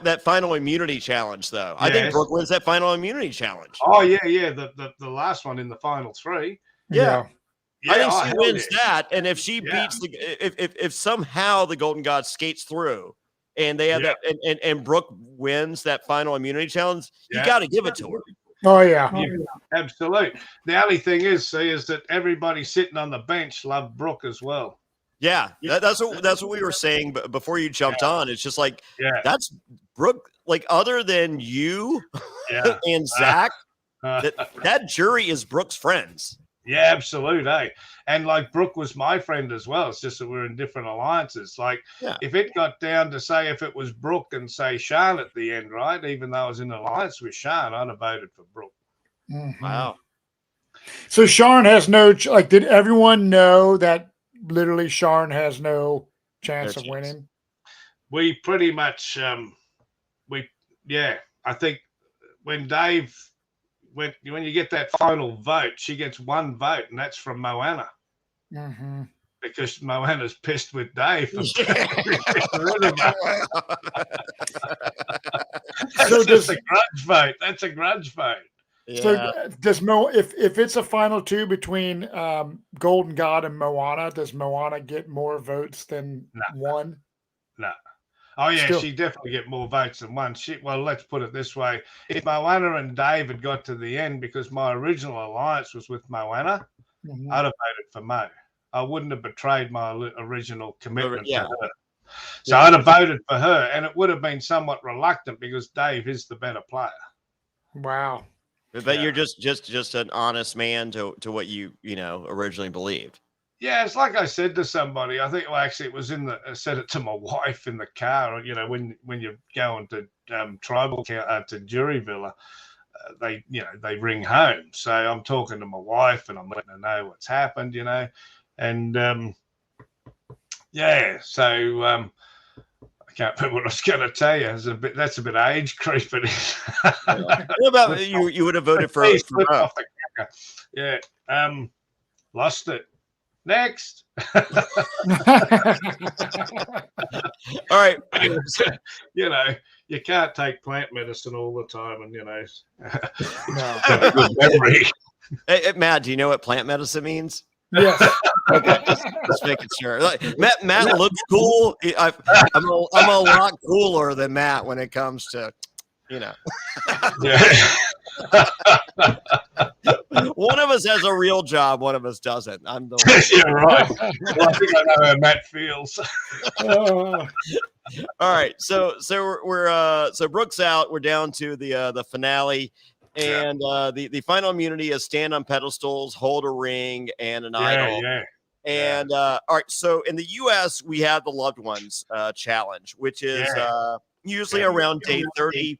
that final immunity challenge, though, I think Brooke wins that final immunity challenge. Oh yeah, the last one in the final 3. Yeah, I think she wins that, and if she beats if somehow the Golden God skates through, and they have that, and Brooke wins that final immunity challenge, you got to give it to her. Oh yeah, absolutely. The only thing is that everybody sitting on the bench loved Brooke as well. Yeah, that's what we were saying before you jumped on. It's just like that's Brooke. Like other than you and Zach, that jury is Brooke's friends. Yeah, absolutely. And like Brooke was my friend as well. It's just that we're in different alliances. Like if it got down to say if it was Brooke and say Sean at the end, right? Even though I was in an alliance with Sean, I'd have voted for Brooke. Wow. So Sean has no did everyone know that? Literally, Sharn has no chance of winning. We pretty much, I think when Dave, when you get that final vote, she gets one vote, and that's from Moana. Because Moana's pissed with Dave. So that's a grudge vote. That's a grudge vote. Yeah. So does if it's a final 2 between Golden God and Moana, does Moana get more votes than one? No. Oh yeah, she definitely get more votes than one. Well, let's put it this way: if Moana and Dave had got to the end, because my original alliance was with Moana, I'd have voted for Mo. I wouldn't have betrayed my original commitment to her. So I'd have voted for her, and it would have been somewhat reluctant because Dave is the better player. Wow. But you're just an honest man to what you originally believed. Yeah, it's like I said to somebody. I think actually it was I said it to my wife in the car. When you're going to tribal to jury villa, they ring home. So I'm talking to my wife and I'm letting her know what's happened. And so. I can't remember what I was going to tell you. That's a bit age creeping. What about you would have voted for off the cracker. Lost it. Next. All right. You can't take plant medicine all the time, and no. Have a good memory. Hey, Matt, do you know what plant medicine means? Yes. Okay, just making sure. Like, Matt looks cool. I'm a lot cooler than Matt when it comes to, Yeah. One of us has a real job, one of us doesn't. I'm the Yeah, right. Well, I think I know how Matt feels. All right, so we're so Brooks out. We're down to the finale, and the final immunity is stand on pedestals, hold a ring, and an idol. Yeah. And all right, so in the U.S. we have the loved ones challenge, which is usually around day 30,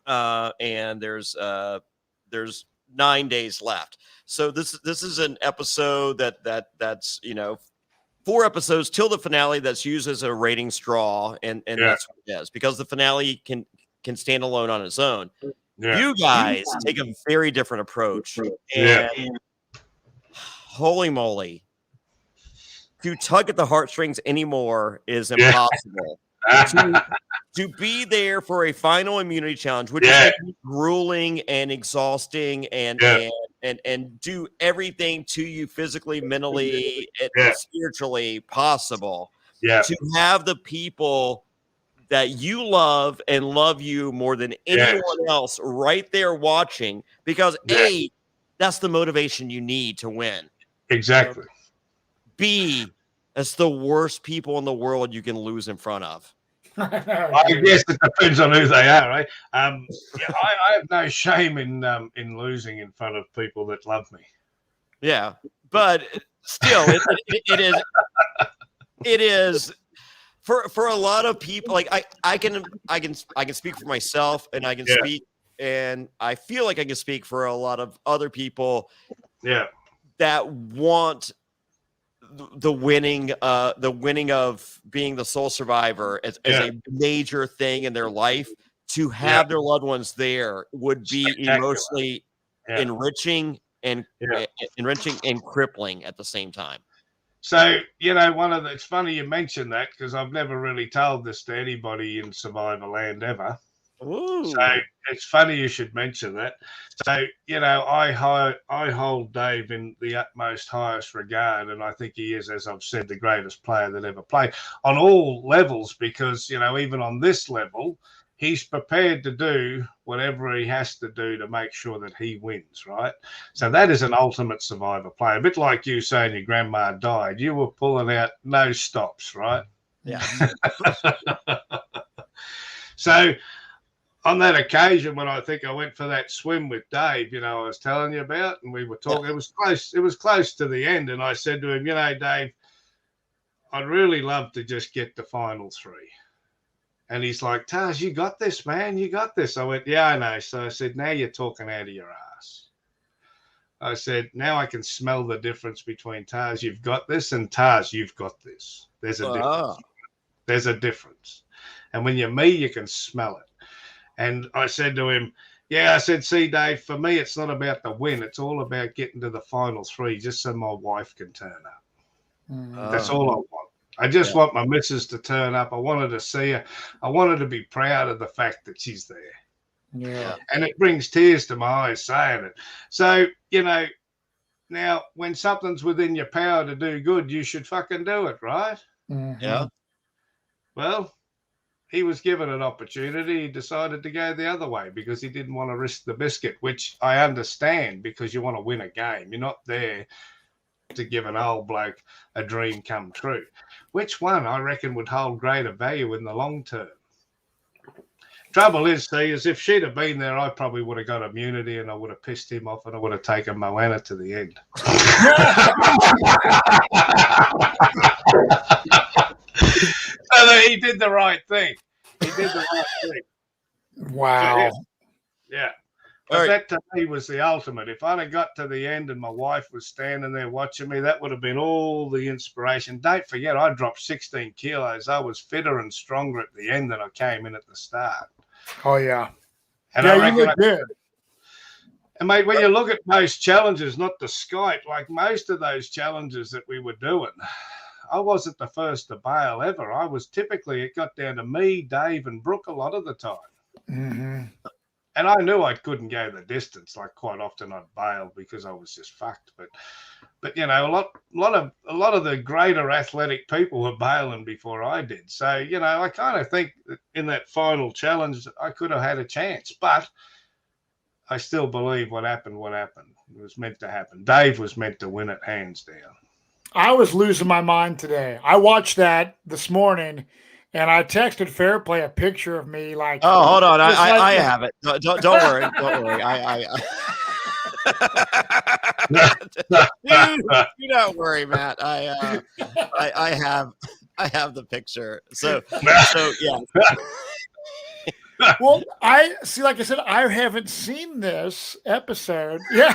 and there's 9 days left. So this is an episode that's 4 episodes till the finale that's used as a rating straw, and that's what it is, because the finale can stand alone on its own. Yeah. You guys take a very different approach, and holy moly, to tug at the heartstrings anymore is impossible. To be there for a final immunity challenge, which is grueling and exhausting, and do everything to you physically, mentally, and spiritually possible. To have the people that you love and love you more than anyone else right there watching, because that's the motivation you need to win. Exactly. B, that's the worst people in the world you can lose in front of. I guess it depends on who they are, right? I have no shame in losing in front of people that love me. Yeah, but still, it is for a lot of people. Like I can speak for myself, and I can speak, and I feel like I can speak for a lot of other people. Yeah, that want the winning of being the sole survivor as a major thing in their life. To have their loved ones there would be emotionally enriching and crippling at the same time. So, it's funny you mentioned that, because I've never really told this to anybody in Survivor Land ever. Ooh. So it's funny you should mention that. So, I hold Dave in the utmost highest regard, and I think he is, as I've said, the greatest player that ever played on all levels, because, even on this level, he's prepared to do whatever he has to do to make sure that he wins, right? So that is an ultimate Survivor player. A bit like you saying your grandma died. You were pulling out no stops, right? Yeah. So on that occasion, when I think I went for that swim with Dave, I was telling you about, and we were talking, it was close to the end. And I said to him, Dave, I'd really love to just get the final 3. And he's like, Taz, you got this, man. You got this. I went, yeah, I know. So I said, now you're talking out of your ass. I said, now I can smell the difference between Taz, you've got this, and Taz, you've got this. There's a difference. There's a difference. And when you're me, you can smell it. And I said to him, I said, see, Dave, for me, it's not about the win. It's all about getting to the final 3 just so my wife can turn up. That's all I want. I just want my missus to turn up. I wanted to see her. I wanted to be proud of the fact that she's there. Yeah. And it brings tears to my eyes saying it. So, now when something's within your power to do good, you should fucking do it, right? Mm-hmm. Yeah. Well, he was given an opportunity. He decided to go the other way because he didn't want to risk the biscuit, which I understand, because you want to win a game. You're not there to give an old bloke a dream come true. Which one, I reckon, would hold greater value in the long term? Trouble is, is if she'd have been there, I probably would have got immunity, and I would have pissed him off, and I would have taken Moana to the end. So he did the right thing. He did the right thing. Wow. So, yeah. But that to me was the ultimate. If I'd have got to the end and my wife was standing there watching me, that would have been all the inspiration. Don't forget, I dropped 16 kilos. I was fitter and stronger at the end than I came in at the start. Oh, yeah. And yeah, I you look good. And, mate, when you look at most challenges, not the Skype, like most of those challenges that we were doing, I wasn't the first to bail ever. I was typically, it got down to me, Dave, and Brooke a lot of the time. Mm-hmm. And I knew I couldn't go the distance. Like, quite often I'd bail because I was just fucked. But But you know, a lot of the greater athletic people were bailing before I did. So you know, I kind of think that in that final challenge, I could have had a chance, but I still believe what happened. It was meant to happen. Dave was meant to win it hands down. I was losing my mind today. I watched that this morning, and I texted Fairplay a picture of me. Like, oh, hold on, I like have it. Don't worry, don't worry. You don't worry, Matt. I have the picture. So yeah. Well, I see. Like I said, I haven't seen this episode. Yeah,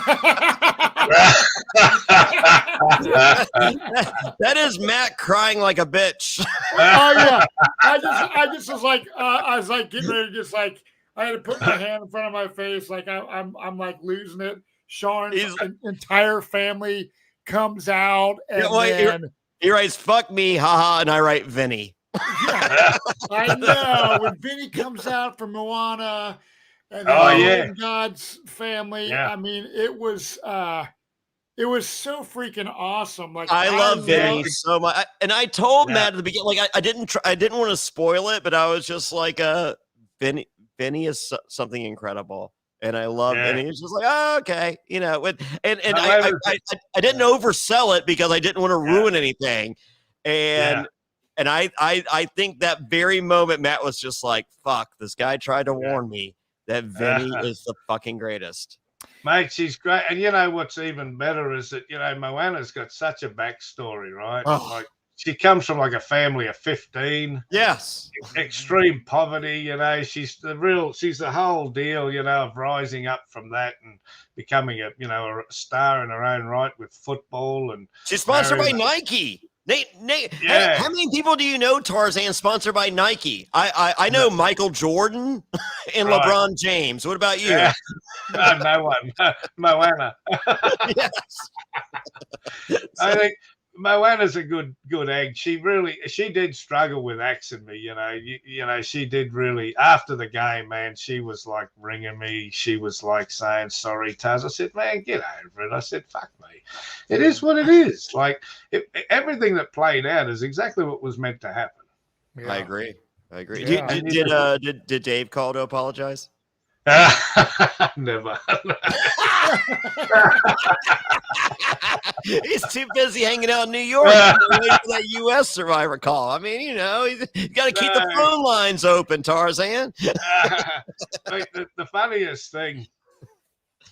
that is Matt crying like a bitch. Oh yeah. I just was like, I was like getting ready to just like, I had to put my hand in front of my face, like I'm like losing it. Sean's entire family comes out, and then he writes "fuck me, haha," and I write Vinny. Yeah, I know. When Vinny comes out from Moana and then God's family, I mean, it was so freaking awesome. Like I love Vinny so much, and I told Matt at the beginning, like I didn't want to spoil it, but I was just like, Vinny is something incredible. And I love it. And he was just like, oh, okay, you know, and I didn't oversell it because I didn't want to ruin anything. And I think that very moment, Matt was just like, fuck, this guy tried to warn me that Vinny is the fucking greatest. Mate, she's great. And you know what's even better is that, you know, Moana's got such a backstory, right? Oh. Like, she comes from like a family of 15. Yes. Extreme poverty, you know. She's the whole deal, you know, of rising up from that and becoming a star in her own right with football. And she's sponsored by Nike. Nate, how many people do you know, Tarzan, sponsored by Nike? I know Michael Jordan and LeBron James. What about you? Yeah. No one. Moana. Yes. I think Moana's a good egg. She did struggle with axing me, you know. She did really, after the game, man. She was like ringing me. She was like saying, "Sorry, Taz." I said, "Man, get over it." I said, "Fuck me. It is what it is." Like everything that played out is exactly what was meant to happen. Yeah. I agree. Yeah. Did Dave call to apologize? Never. He's too busy hanging out in New York waiting for that U.S. Survivor call. I mean, you know, you got to keep the phone lines open, Tarzan. The funniest thing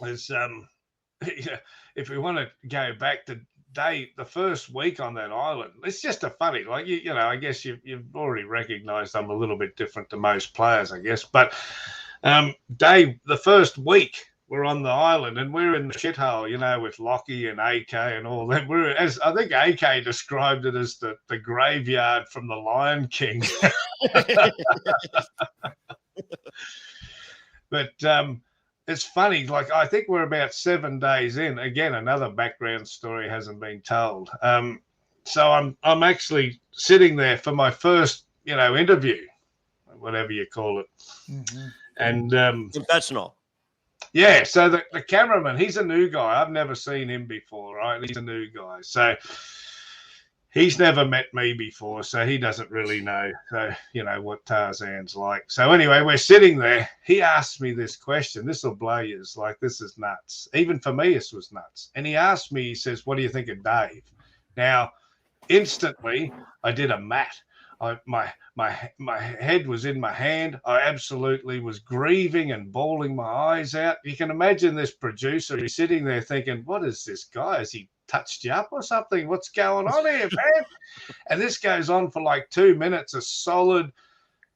is, if we want to go back to Dave, the first week on that island, it's just a funny, like, you know, I guess you've already recognized I'm a little bit different to most players, I guess, but Dave, the first week we're on the island and we're in the shithole, you know, with Lockie and AK and all that. As I think AK described it as the graveyard from the Lion King. But it's funny, like I think we're about 7 days in. Again, another background story hasn't been told. So I'm actually sitting there for my first, you know, interview, whatever you call it. Mm-hmm. And confessional. Yeah, so the cameraman, he's a new guy. I've never seen him before, right? He's a new guy. So he's never met me before, so he doesn't really know, you know, what Tarzan's like. So anyway, we're sitting there. He asked me this question. This will blow you. It's like, this is nuts. Even for me, this was nuts. And he asked me, he says, "What do you think of Dave?" Now, instantly, I did a mat. My head was in my hand. I absolutely was grieving and bawling my eyes out. You can imagine this producer. He's sitting there thinking, "What is this guy? Has he touched you up or something? What's going on here, man?" And this goes on for like 2 minutes of solid,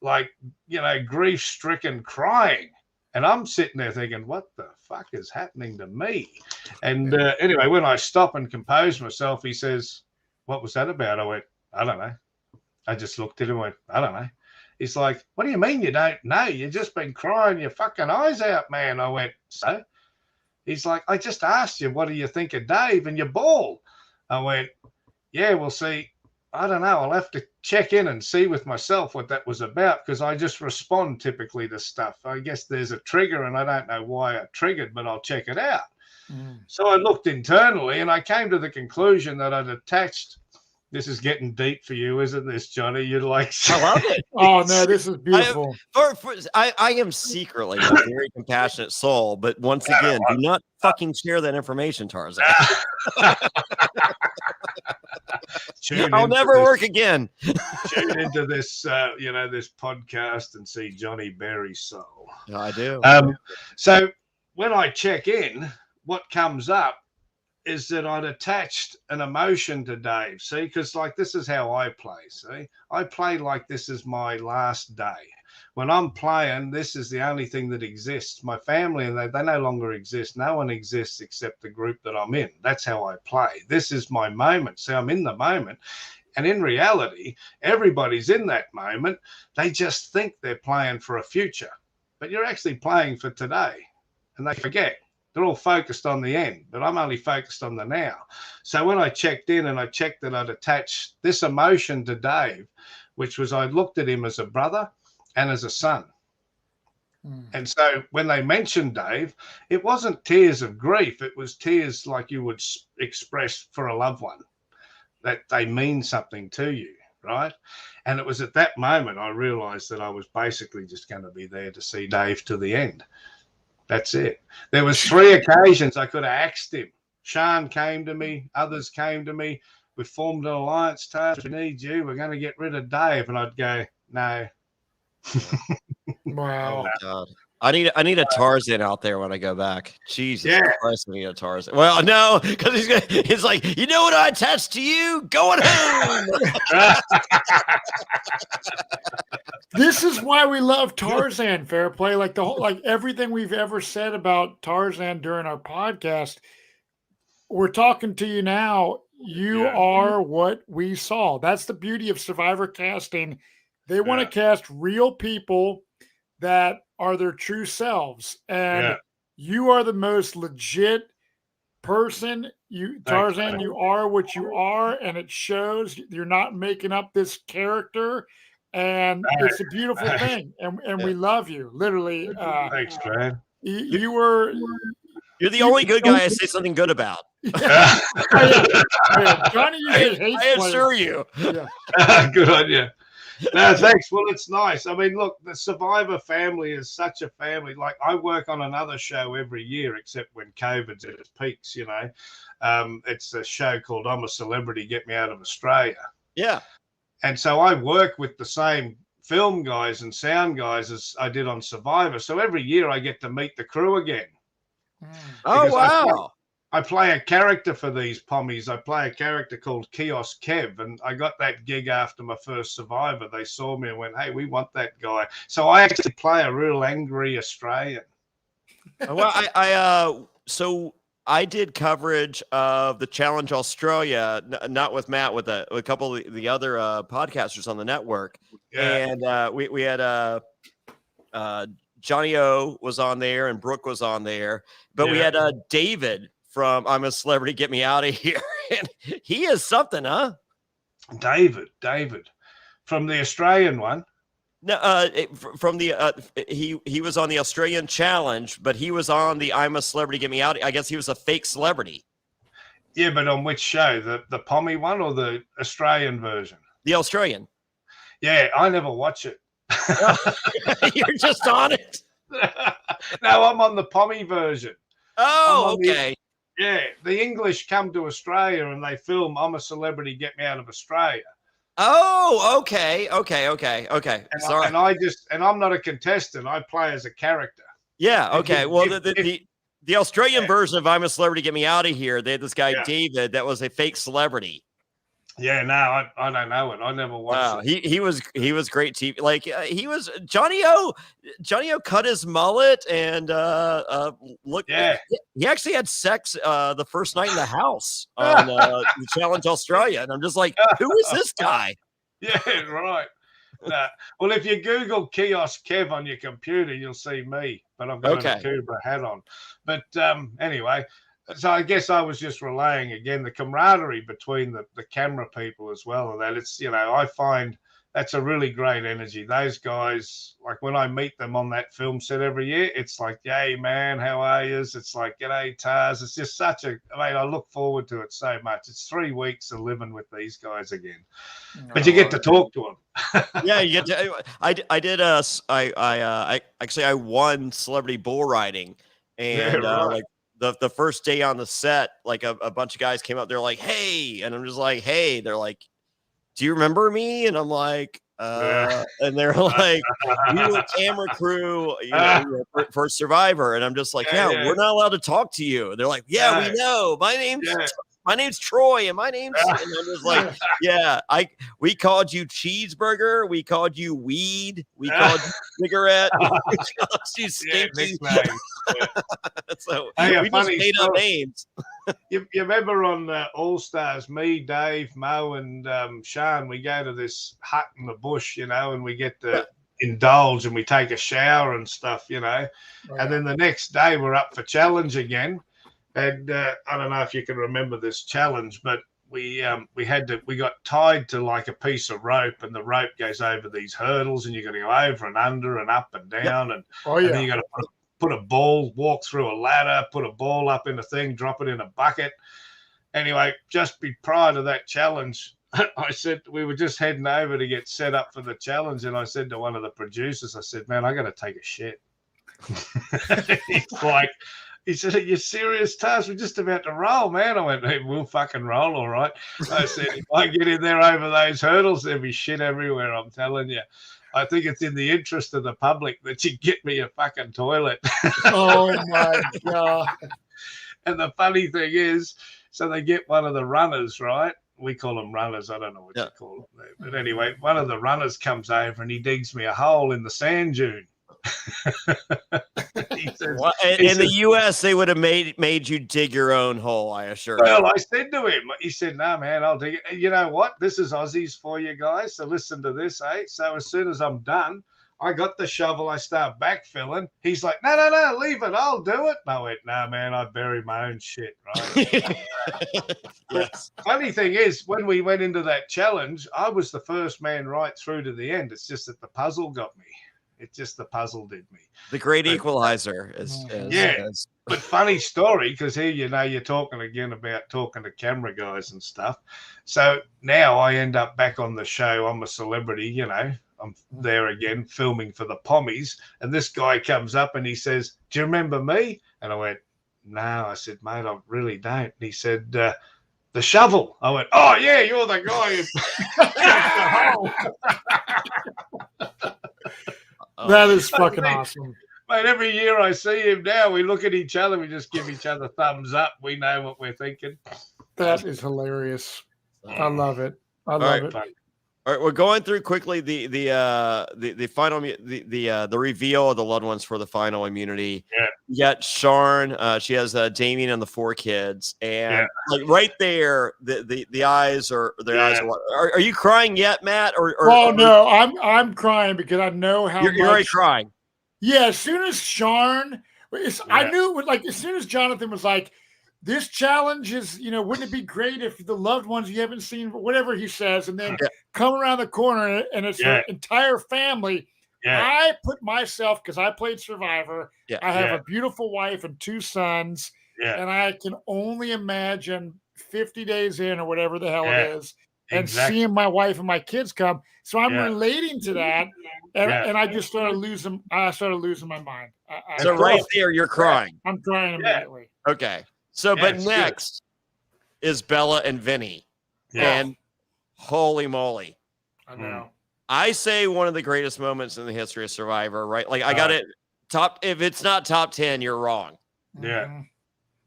like, you know, grief-stricken crying. And I'm sitting there thinking, what the fuck is happening to me? And anyway, when I stop and compose myself, he says, "What was that about?" I went, "I don't know." I just looked at him and went, "I don't know." He's like, "What do you mean you don't know? You've just been crying your fucking eyes out, man." I went, "So?" He's like, "I just asked you, what do you think of Dave? And you bawled." I went, "Yeah, we'll see. I don't know. I'll have to check in and see with myself what that was about, because I just respond typically to stuff. I guess there's a trigger and I don't know why I triggered, but I'll check it out." So I looked internally and I came to the conclusion that I'd attached. This is getting deep for you, isn't this, Johnny? You'd like. I love it. Oh no, this is beautiful. I am secretly a very compassionate soul, but once again, do not fucking share that information, Tarzan. I'll never work again. Tune into this, this podcast and see Johnny Berry's soul. I do. So when I check in, what comes up is that I'd attached an emotion to Dave. See, because like this is how I play. See, I play like this is my last day. When I'm playing, this is the only thing that exists. My family, and they no longer exist. No one exists except the group that I'm in. That's how I play. This is my moment. See, I'm in the moment. And in reality, everybody's in that moment. They just think they're playing for a future. But you're actually playing for today. And they forget. They're all focused on the end, but I'm only focused on the now. So when I checked in and I checked that I'd attached this emotion to Dave, which was I looked at him as a brother and as a son. And so when they mentioned Dave, it wasn't tears of grief. It was tears like you would express for a loved one, that they mean something to you, right? And it was at that moment I realized that I was basically just going to be there to see Dave to the end. That's it. There was 3 occasions I could have axed him. Sean came to me. Others came to me. We formed an alliance. Tarzan, we need you. We're going to get rid of Dave. And I'd go, no. Wow. Oh, God. I need a Tarzan out there when I go back. Jesus Christ, I need a Tarzan. Well, no, because he's like, you know what I attached to you? Going home. This is why we love Tarzan, Fairplay. Like the whole, like everything we've ever said about Tarzan during our podcast, we're talking to you now. You are what we saw. That's the beauty of Survivor casting. They want to cast real people that are their true selves. And you are the most legit person. Tarzan, you are what you are, and it shows. You're not making up this character. And it's a beautiful thing, and we love you. Literally, thanks, man. You're the only good guy I say something good about. Johnny usually hates. I assure you. Good on you. No, thanks. Well, it's nice. I mean, look, the Survivor family is such a family. Like I work on another show every year, except when COVID's at its peaks. It's a show called "I'm a Celebrity, Get Me Out of Australia." Yeah. And so I work with the same film guys and sound guys as I did on Survivor. So every year I get to meet the crew again. Oh, wow. I play a character for these pommies. I play a character called Kiosk Kev. And I got that gig after my first Survivor. They saw me and went, hey, we want that guy. So I actually play a real angry Australian. Well, so I did coverage of the Challenge Australia, not with Matt, with a couple of the other podcasters on the network. Yeah. And we had Johnny O was on there and Brooke was on there. But we had David from I'm a Celebrity, Get Me Out of Here. And he is something, huh? David. From the Australian one. No, from the he was on the Australian Challenge, but he was on the I'm a Celebrity, Get Me Out. I guess he was a fake celebrity. Yeah, but on which show? The Pommy one or the Australian version? The Australian. Yeah, I never watch it. You're just on it. No, I'm on the Pommy version. Oh, okay. The English come to Australia and they film I'm a Celebrity, Get Me Out of Australia. Oh, okay. Sorry. And I'm not a contestant. I play as a character. Yeah. Okay. The Australian version of I'm a Celebrity, Get Me Out of Here. They had this guy, David, that was a fake celebrity. Yeah, no, I don't know it. I never watched it. He was great TV. Like he was Johnny O cut his mullet and look. Yeah. He actually had sex the first night in the house on the Challenge Australia, and I'm just like, who is this guy? Yeah, right. Well, if you Google Kiosk Kev on your computer, you'll see me. But I've got a Cobra hat on. But anyway. So I guess I was just relaying again the camaraderie between the camera people as well, and that it's, I find that's a really great energy. Those guys, like when I meet them on that film set every year, it's like, "Hey man, how are you?" It's like, "G'day, Tars." It's just I look forward to it so much. It's 3 weeks of living with these guys again, but you get to talk to them. Yeah, you get to. I won celebrity bull riding, and like the first day on the set, like a bunch of guys came up. They're like, "Hey," and I'm just like, "Hey." They're like, "Do you remember me?" And I'm like, and they're like, "We were camera crew, for Survivor." And I'm just like, yeah, we're not allowed to talk to you. And they're like, "Yeah, we know. My name's Troy, and my name's," and I'm just like, "Yeah, we called you cheeseburger, we called you weed, we called you cigarette, we called you stinky." So we just made up names. You remember on All Stars, me, Dave, Mo, and Sean, we go to this hut in the bush, and we get to indulge and we take a shower and stuff, and then the next day we're up for challenge again. And I don't know if you can remember this challenge, but we got tied to like a piece of rope, and the rope goes over these hurdles, and you got to go over and under and up and down, and then you got to put a ball, walk through a ladder, put a ball up in a thing, drop it in a bucket. Anyway, just prior to that challenge, I said we were just heading over to get set up for the challenge, and I said to one of the producers, I said, "Man, I got to take a shit." He said, "Are you serious, Taz? We're just about to roll, man." I went, "Hey, we'll fucking roll, all right." I said, "If I get in there over those hurdles, there'll be shit everywhere, I'm telling you. I think it's in the interest of the public that you get me a fucking toilet." Oh, my God. And the funny thing is, so they get one of the runners, right? We call them runners. I don't know what you call them. But anyway, one of the runners comes over and he digs me a hole in the sand dune. In the US, they would have made you dig your own hole, I assure you. Well, I said to him, he said, "No, man, I'll dig it." You know what? This is Aussies for you guys. So listen to this, eh? So as soon as I'm done, I got the shovel. I start backfilling. He's like, no, leave it. I'll do it. And I went, "No, man, I bury my own shit," right? Yes. Funny thing is, when we went into that challenge, I was the first man right through to the end. It's just that the puzzle got me. It's just the puzzle did me. The great equalizer But funny story, because here, you're talking again about talking to camera guys and stuff. So now I end up back on the show. I'm a celebrity, I'm there again filming for the Pommies. And this guy comes up and he says, "Do you remember me?" And I went, "No." I said, "Mate, I really don't." And he said, "The shovel." I went, "Oh, yeah, you're the guy who the hole." That is fucking awesome. Mate, every year I see him now, we look at each other, we just give each other thumbs up. We know what we're thinking. That is hilarious. I love it. I love it. All right, we're going through quickly the final the reveal of the loved ones for the final immunity. Yeah. You got Sharn. She has Damien and the 4 kids, and like right there, the eyes are eyes. Are you crying yet, Matt? Oh no, I'm crying because I know how you're already crying. Yeah, as soon as Sharn, I knew it was like as soon as Jonathan was like, "This challenge is, wouldn't it be great if the loved ones you haven't seen," whatever he says, and then come around the corner and it's the entire family. Yeah. I put myself, because I played Survivor. Yeah. I have a beautiful wife and 2 sons, and I can only imagine 50 days in or whatever the hell it is, and seeing my wife and my kids come. So I'm relating to that, and I just started losing. I started losing my mind. So right there, you're crying. I'm crying immediately. Okay. So, but next is Bella and Vinny. Yeah. And holy moly. I know. I say one of the greatest moments in the history of Survivor, right? Like I got it if it's not top 10, you're wrong. Yeah.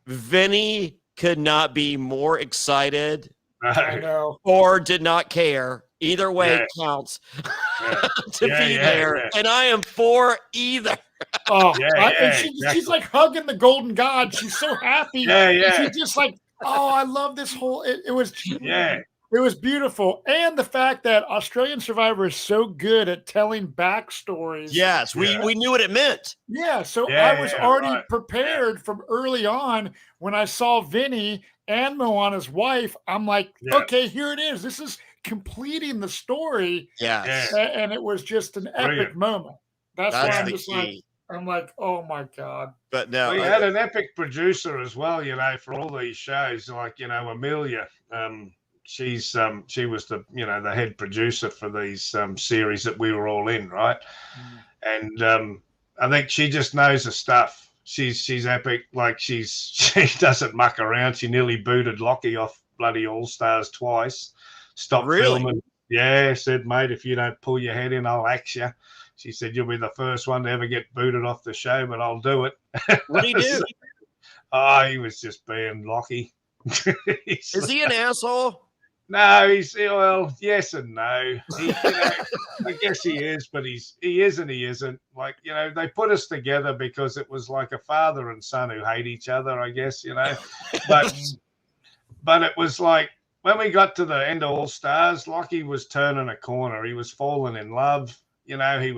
Vinny could not be more excited I know. Or did not care. Either way counts to be there. Yeah. And I am for either. Oh, she's like hugging the golden god. She's so happy. Yeah. She's just like, oh, I love this whole. It was. Yeah. It was beautiful. And the fact that Australian Survivor is so good at telling backstories. Yes, we knew what it meant. Yeah, so Yeah, I was yeah, already right. prepared from early on when I saw Vinny and Moana's wife. I'm like, Yeah. okay, here it is. This is completing the story. Yes. Yeah. And it was just an epic Brilliant. moment. That's That's why I'm the just like, key. I'm like, oh my God. But no, We had an epic producer as well, you know, for all these shows, like, you know, Amelia. She was the, you know, the head producer for these series that we were all in, right? And I think she just knows her stuff. She's epic. Like she doesn't muck around. She nearly booted Lockie off bloody All Stars twice. Stopped filming. Yeah, said, mate, if you don't pull your head in, I'll axe you. She said, you'll be the first one to ever get booted off the show, but I'll do it. What do you do? Oh, he was just being Lockie. Is he an asshole? No, well, yes and no. He, you know, I guess he is, but he is and he isn't. Like, you know, they put us together because it was like a father and son who hate each other, I guess, you know. But it was like when we got to the end of All Stars, Lockie was turning a corner. He was falling in love. You know, he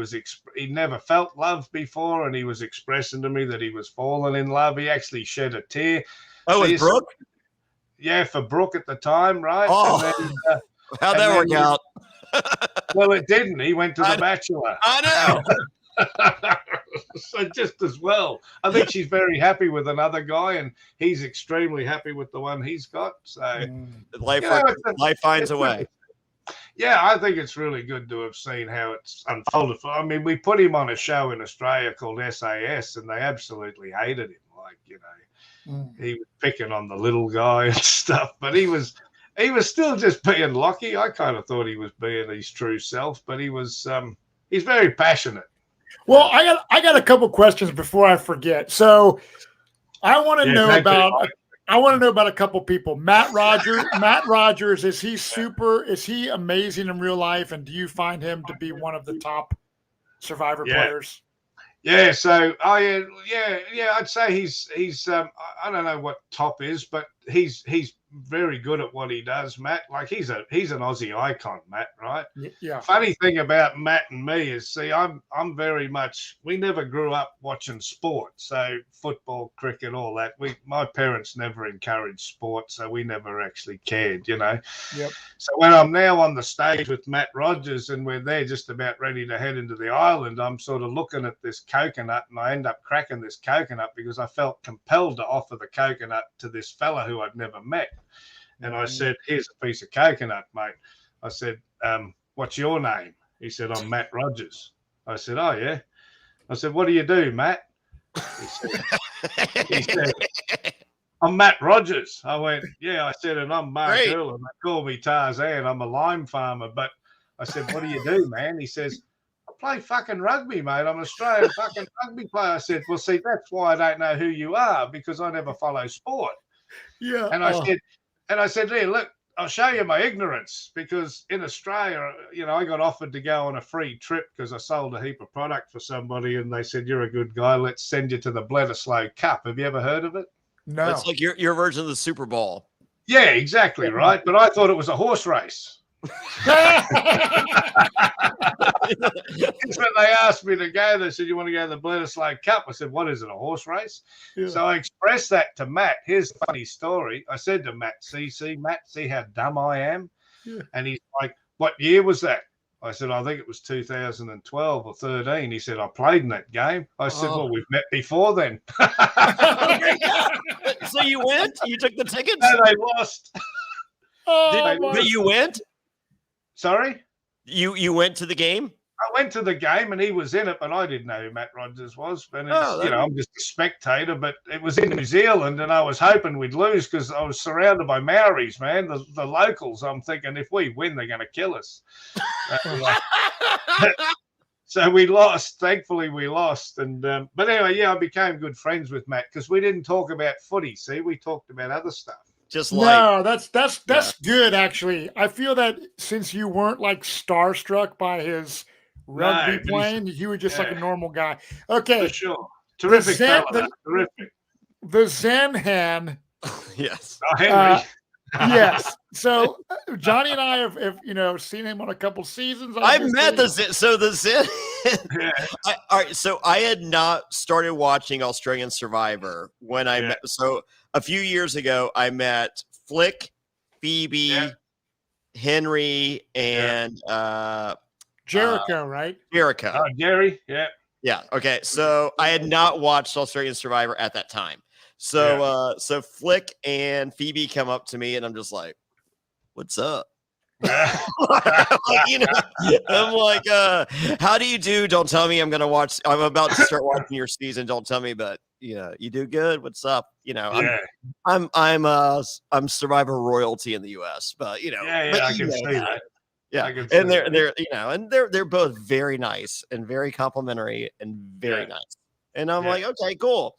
never felt love before, and he was expressing to me that he was falling in love. He actually shed a tear. Oh, it was Brooke? Yeah, for Brooke at the time, right? Oh, and then, how'd that work out? Well, it didn't. He went to The Bachelor. I know. So just as well. I think she's very happy with another guy, and he's extremely happy with the one he's got. So life finds a way. Yeah, I think it's really good to have seen how it's unfolded. I mean, we put him on a show in Australia called SAS, and they absolutely hated him. Like, you know, he was picking on the little guy and stuff, but he was still just being Lockie. I kind of thought he was being his true self, but he was he's very passionate. Well, I got a couple questions before I forget. So I want to know about a couple people. Matt Rogers, is he amazing in real life? And do you find him to be one of the top Survivor players? Yeah, so I'd say he's I don't know what top is, but he's very good at what he does, Matt. Like he's an Aussie icon, Matt, right? Yeah. Funny thing about Matt and me is, see, I'm very much, we never grew up watching sport, so football, cricket, all that. My parents never encouraged sport, so we never actually cared, you know. Yep. So when I'm now on the stage with Matt Rogers and we're there just about ready to head into the island, I'm sort of looking at this coconut, and I end up cracking this coconut because I felt compelled to offer the coconut to this fella who I'd never met. And I said, here's a piece of coconut, mate. I said, what's your name? He said, I'm Matt Rogers. I said, oh, yeah. I said, what do you do, Matt? He said, I'm Matt Rogers. I went, yeah. I said, and I'm Mark Earl, and they call me Tarzan. I'm a lime farmer. But I said, what do you do, man? He says, I play fucking rugby, mate. I'm an Australian fucking rugby player. I said, well, see, that's why I don't know who you are, because I never follow sport. Yeah. And I said, hey, look, I'll show you my ignorance, because in Australia, you know, I got offered to go on a free trip because I sold a heap of product for somebody, and they said, you're a good guy. Let's send you to the Bledisloe Cup. Have you ever heard of it? No. It's like your version of the Super Bowl. Yeah, exactly, right. But I thought it was a horse race. When they asked me to go, they said, you want to go to the Bledisloe Cup? I said, what is it, a horse race? Yeah. So I expressed that to Matt. Here's the funny story. I said to Matt, Matt, see how dumb I am? Yeah. And he's like, what year was that? I said, I think it was 2012 or 13. He said, I played in that game. I said, well, we've met before then. So you went? You took the tickets? No, they lost. But you went? Sorry? You went to the game? I went to the game and he was in it, but I didn't know who Matt Rogers was. And I'm just a spectator, but it was in New Zealand and I was hoping we'd lose because I was surrounded by Maoris, man, the locals. I'm thinking if we win, they're going to kill us. So we lost. Thankfully, we lost. And but anyway, I became good friends with Matt because we didn't talk about footy. See, we talked about other stuff. No, that's good actually. I feel that since you weren't like starstruck by his rugby playing, you were just like a normal guy. Okay, for sure. Terrific fella. Terrific. The Zen hand. Yes. Henry. Yes. So Johnny and I have seen him on a couple seasons. I've met obviously. the Zen. Yeah. All right, so I had not started watching Australian Survivor when I met. So a few years ago, I met Flick, Phoebe, Henry, and Jericho, right? Jericho. Oh, Jerry. Yeah. Yeah. Okay. So I had not watched Australian Survivor at that time. So so Flick and Phoebe come up to me, and I'm just like, "What's up?" I'm like, how do you do? Don't tell me I'm about to start watching your season. Don't tell me, but you do good. What's up? I'm Survivor royalty in the US, but I can see that. Yeah, and they're both very nice and very complimentary and very nice. And I'm like, okay, cool.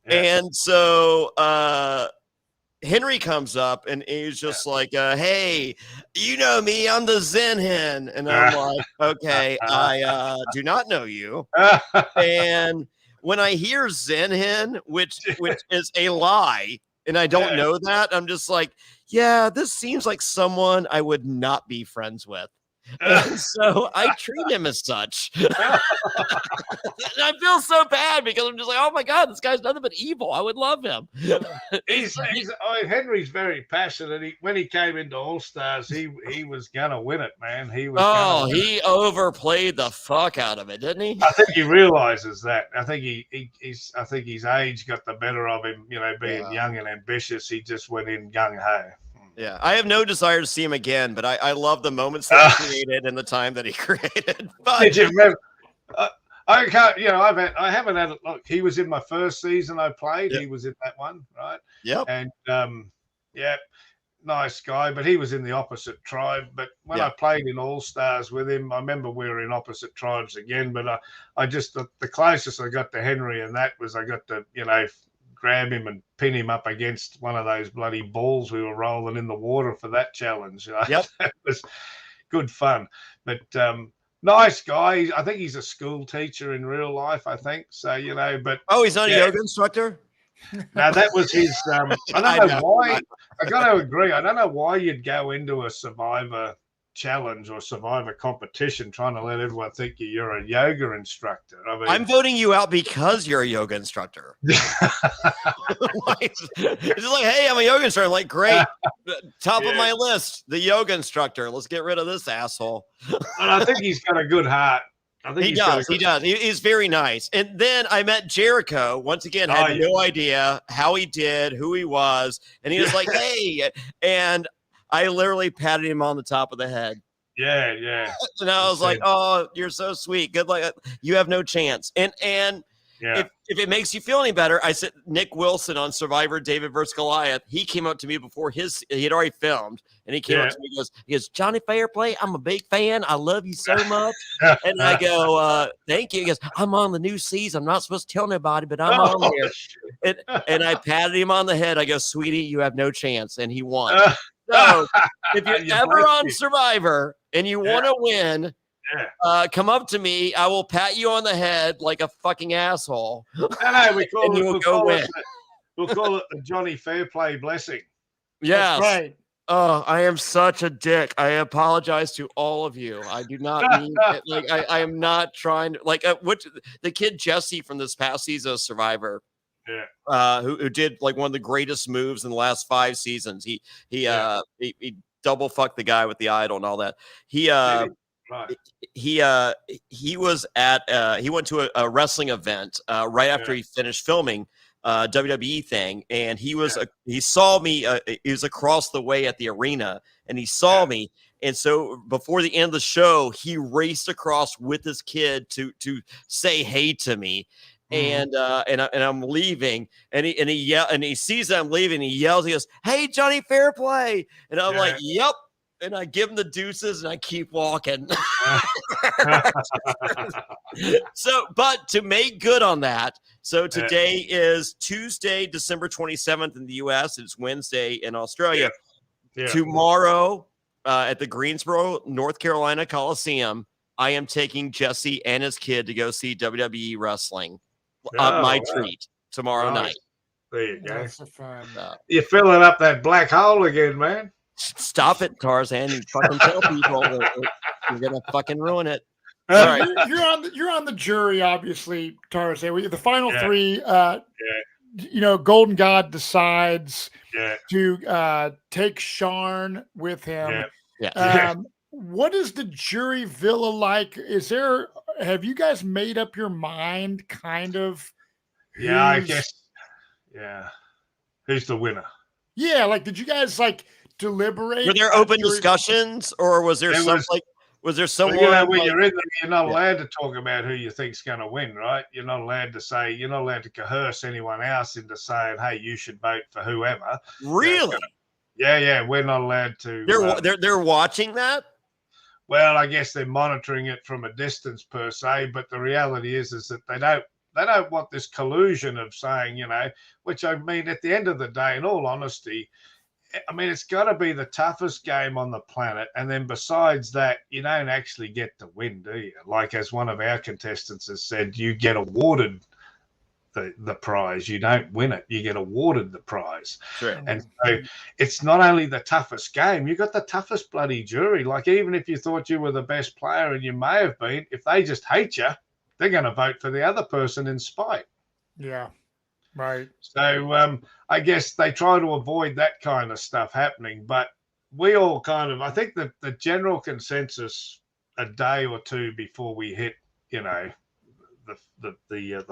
Yeah. And so Henry comes up and he's just like, hey, you know me, I'm the Zen Hen. And I'm like, okay, I do not know you. And when I hear Zen Hen, which is a lie, and I don't know that, I'm just like, yeah, this seems like someone I would not be friends with. And so I treat him as such. I feel so bad because I'm just like, oh my God, this guy's nothing but evil. I would love him. Henry's very passionate. When he came into All Stars, he was gonna win it, man. He overplayed the fuck out of it, didn't he? I think he realizes that. I think I think his age got the better of him. Being young and ambitious, he just went in gung ho. Yeah, I have no desire to see him again, but I love the moments that he created and the time that he created. But did you remember? I can't. I haven't had it. Look, he was in my first season I played. Yep. He was in that one, right? Yep. And nice guy, but he was in the opposite tribe. But when I played in All Stars with him, I remember we were in opposite tribes again. But I just the closest I got to Henry, and that was I got to grab him and pin him up against one of those bloody balls we were rolling in the water for that challenge. Yep. That was good fun. But nice guy. I think he's a school teacher in real life, I think. So, but he's not a yoga instructor? No, that was his I don't know why. I got to agree. I don't know why you'd go into a Survivor challenge or Survivor competition trying to let everyone think you're a yoga instructor. I mean, I'm voting you out because you're a yoga instructor. It's like, hey, I'm a yoga instructor. I'm like, great, top of my list, the yoga instructor. Let's get rid of this asshole. And I think he's got a good heart. I think he does. He's very nice. And then I met Jericho. Once again, had no idea how he did, who he was, and he was like, hey, and I literally patted him on the top of the head. Yeah. And I was like, oh, you're so sweet. Good luck. You have no chance. And if it makes you feel any better, I said Nick Wilson on Survivor David vs. Goliath. He came up to me before he had already filmed. And he came up to me and he goes, Jonny Fairplay, I'm a big fan. I love you so much. And I go, thank you. He goes, I'm on the new season. I'm not supposed to tell nobody, but I'm on there. And I patted him on the head. I go, sweetie, you have no chance. And he won. So if you're ever on Survivor and you want to win, come up to me. I will pat you on the head like a fucking asshole. No, we'll call it the Jonny Fairplay blessing. Yes. That's right. Oh, I am such a dick. I apologize to all of you. I do not mean it. I am not trying to the kid Jesse from this past season of Survivor. Who did one of the greatest moves in the last 5 seasons. He double fucked the guy with the idol and all that. He was at he went to a wrestling event right after he finished filming WWE thing, and he saw me. He was across the way at the arena, and he saw me. And so before the end of the show, he raced across with his kid to say hey to me. And I'm leaving, and he sees that I'm leaving. And he yells, he goes, "Hey, Jonny Fairplay!" And I'm like, "Yep." And I give him the deuces, and I keep walking. So, but to make good on that, so today is Tuesday, December 27th in the U.S. It's Wednesday in Australia. Tomorrow at the Greensboro, North Carolina Coliseum, I am taking Jesse and his kid to go see WWE wrestling. My treat tomorrow night. There you go. That's so fun. You're filling up that black hole again, man. Stop it, Tarzan. You fucking tell people that you're gonna fucking ruin it. All right. You're on the jury, obviously, Tarzan. The final three. Golden God decides to take Sharn with him. What is the jury villa like? Have you guys made up your mind, kind of? Yeah, I guess. Yeah. Who's the winner? Yeah, like, did you guys deliberate? Were there open discussions, or was there someone? Well, when you're in there, you're not allowed to talk about who you think's going to win, right? You're not allowed to coerce anyone else into saying, "Hey, you should vote for whoever." Really? Yeah, we're not allowed to. They're watching that. Well, I guess they're monitoring it from a distance per se, but the reality is that they don't want this collusion of saying, which I mean, at the end of the day, in all honesty, I mean, it's got to be the toughest game on the planet. And then besides that, you don't actually get to win, do you? Like, as one of our contestants has said, you get awarded the prize. You don't win it. You get awarded the prize. Sure. And so it's not only the toughest game, you got the toughest bloody jury. Like, even if you thought you were the best player, and you may have been, if they just hate you, they're going to vote for the other person in spite. Yeah. Right. So I guess they try to avoid that kind of stuff happening. But we all I think that the general consensus a day or two before we hit, the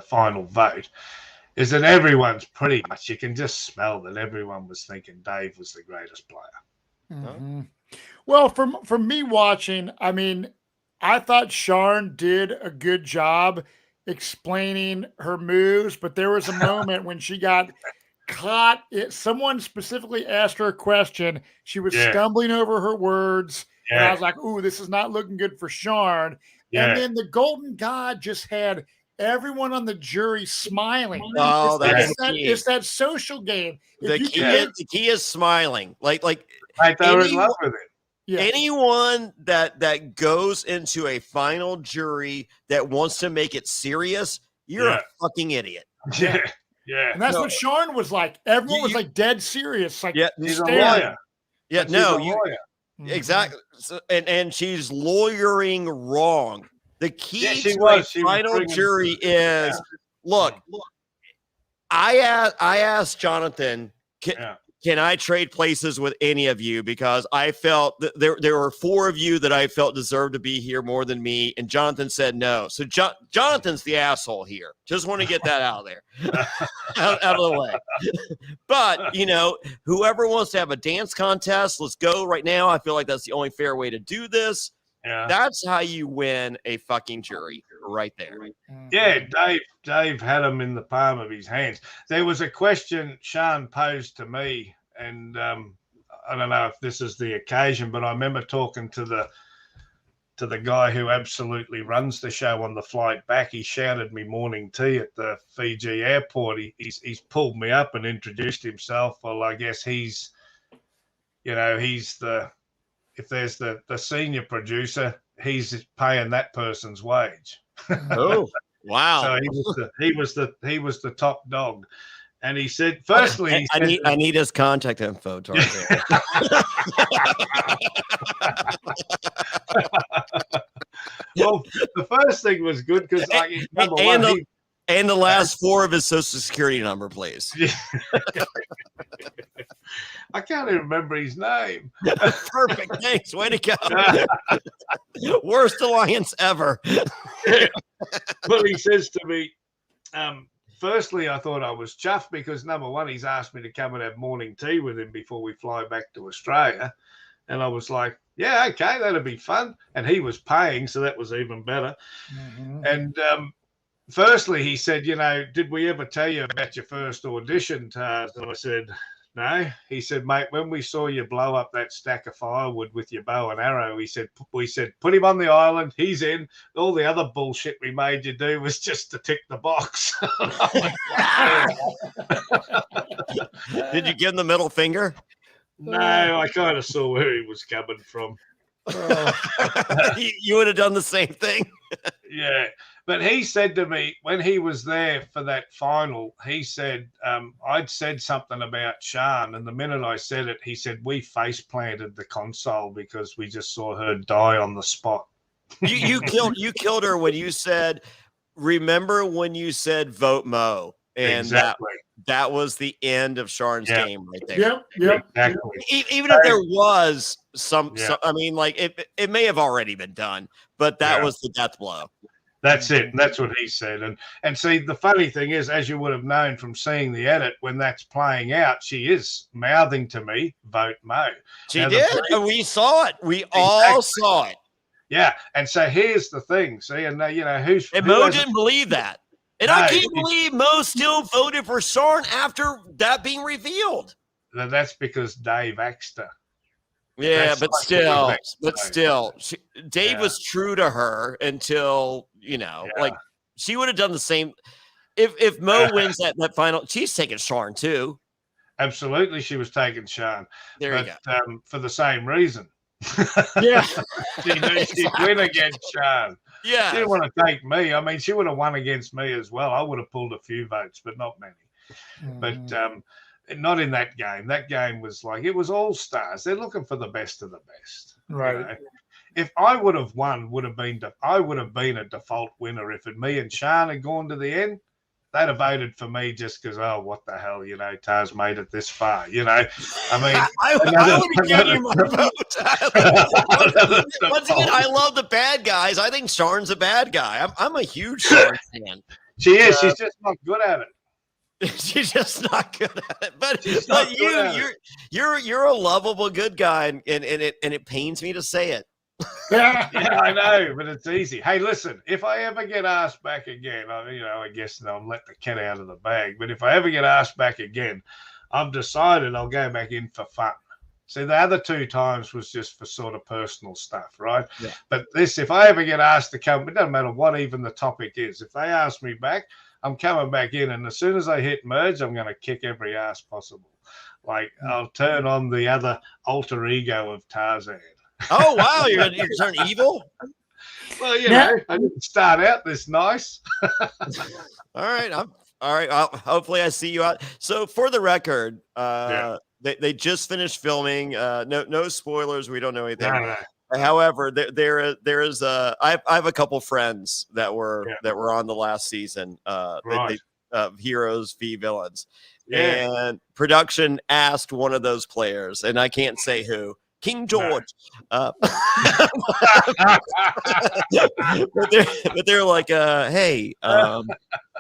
final vote is that everyone's pretty much, you can just smell that everyone was thinking Dave was the greatest player. Mm-hmm. Well, from me watching, I mean, I thought Sharn did a good job explaining her moves, but there was a moment when she got caught. Someone specifically asked her a question. She was stumbling over her words. And I was like, ooh, this is not looking good for Sharn. And then the Golden God just had everyone on the jury smiling. Oh, it's that social game. The key is smiling. Like they were in love with it. Yeah. Anyone that goes into a final jury that wants to make it serious, you're a fucking idiot. Yeah. And that's what Sharn was like. Everyone was dead serious. Like, he's a lawyer. Yeah, exactly. So, and she's lawyering wrong. The key to a final jury is look. I asked Jonathan, can I trade places with any of you? Because I felt that there were 4 of you that I felt deserved to be here more than me. And Jonathan said no. So Jonathan's the asshole here. Just want to get that out of there, out of the way. But, whoever wants to have a dance contest, let's go right now. I feel like that's the only fair way to do this. Yeah. That's how you win a fucking jury right there. Yeah, Dave had him in the palm of his hands. There was a question Sharn posed to me, and I don't know if this is the occasion, but I remember talking to the guy who absolutely runs the show on the flight back. He shouted me morning tea at the Fiji airport. He's pulled me up and introduced himself. Well, I guess he's if there's the senior producer, he's paying that person's wage. Oh, wow! So he was the top dog, and he said, firstly, I need his contact info, Tarzan. Well, the first thing was good because and the last 4 of his social security number, please. I can't even remember his name. Perfect. Thanks. Way to go. Worst alliance ever. Well, he says to me, firstly, I thought I was chuffed because, number one, he's asked me to come and have morning tea with him before we fly back to Australia. And I was like, yeah, okay, that'd be fun. And he was paying, so that was even better. Mm-hmm. And firstly, he said, did we ever tell you about your first audition, Tarzan? And I said, no. He said, mate, when we saw you blow up that stack of firewood with your bow and arrow, we said, put him on the island. He's in. All the other bullshit we made you do was just to tick the box. Did you give him the middle finger? No, I kind of saw where he was coming from. You would have done the same thing. Yeah, but he said to me when he was there for that final, he said, I'd said something about Sian, and the minute I said it, he said, we face planted the console because we just saw her die on the spot. You killed her when you said, remember when you said vote Mo? And exactly. that was the end of Sian's game right there. Yep. Exactly. Even if there was some, I mean, like it may have already been done, but that was the death blow. That's it. That's what he said. And see, the funny thing is, as you would have known from seeing the edit, when that's playing out, she is mouthing to me, vote Mo. She did. We saw it. We all saw it. Yeah. And so here's the thing. See, and Mo didn't believe that. And I can't believe Mo still voted for Sian after that being revealed. That's because Dave axed her. Yeah, but still, Dave was true to her until, like she would have done the same. If Mo wins that final, she's taking Sian too. Absolutely, she was taking Sian. There you go. For the same reason. Yeah. She knew she'd win against Sian. Yeah. She didn't want to take me. I mean, she would have won against me as well. I would have pulled a few votes, but not many. But not in that game. That game was like, it was all stars. They're looking for the best of the best. Right. If I would have won, I would have been a default winner. If me and Sian had gone to the end, they'd have voted for me just because, what the hell, Tars made it this far. I mean, I would give you my vote. Once again, I love the bad guys. I think Sian's a bad guy. I'm a huge Sian fan. She is. She's just not good at it. She's just not good at it. But you're a lovable good guy, and it pains me to say it. Yeah, I know, but it's easy. Hey, listen, if I ever get asked back again, I guess I'll let the cat out of the bag. But if I ever get asked back again, I've decided I'll go back in for fun. See, the other 2 times was just for sort of personal stuff, right? Yeah. But if I ever get asked to come, it doesn't matter what even the topic is. If they ask me back, I'm coming back in, and as soon as I hit merge, I'm going to kick every ass possible. Like, I'll turn on the other alter ego of Tarzan. Oh, wow. You're going to turn evil? Well, I didn't start out this nice. All right. All right. Hopefully I see you out. So for the record, they just finished filming. No spoilers. We don't know anything. No. However, there is I have a couple friends that were on the last season. Right. Heroes v Villains. Yeah. And production asked one of those players, and I can't say who, King George. No. but they're like, hey,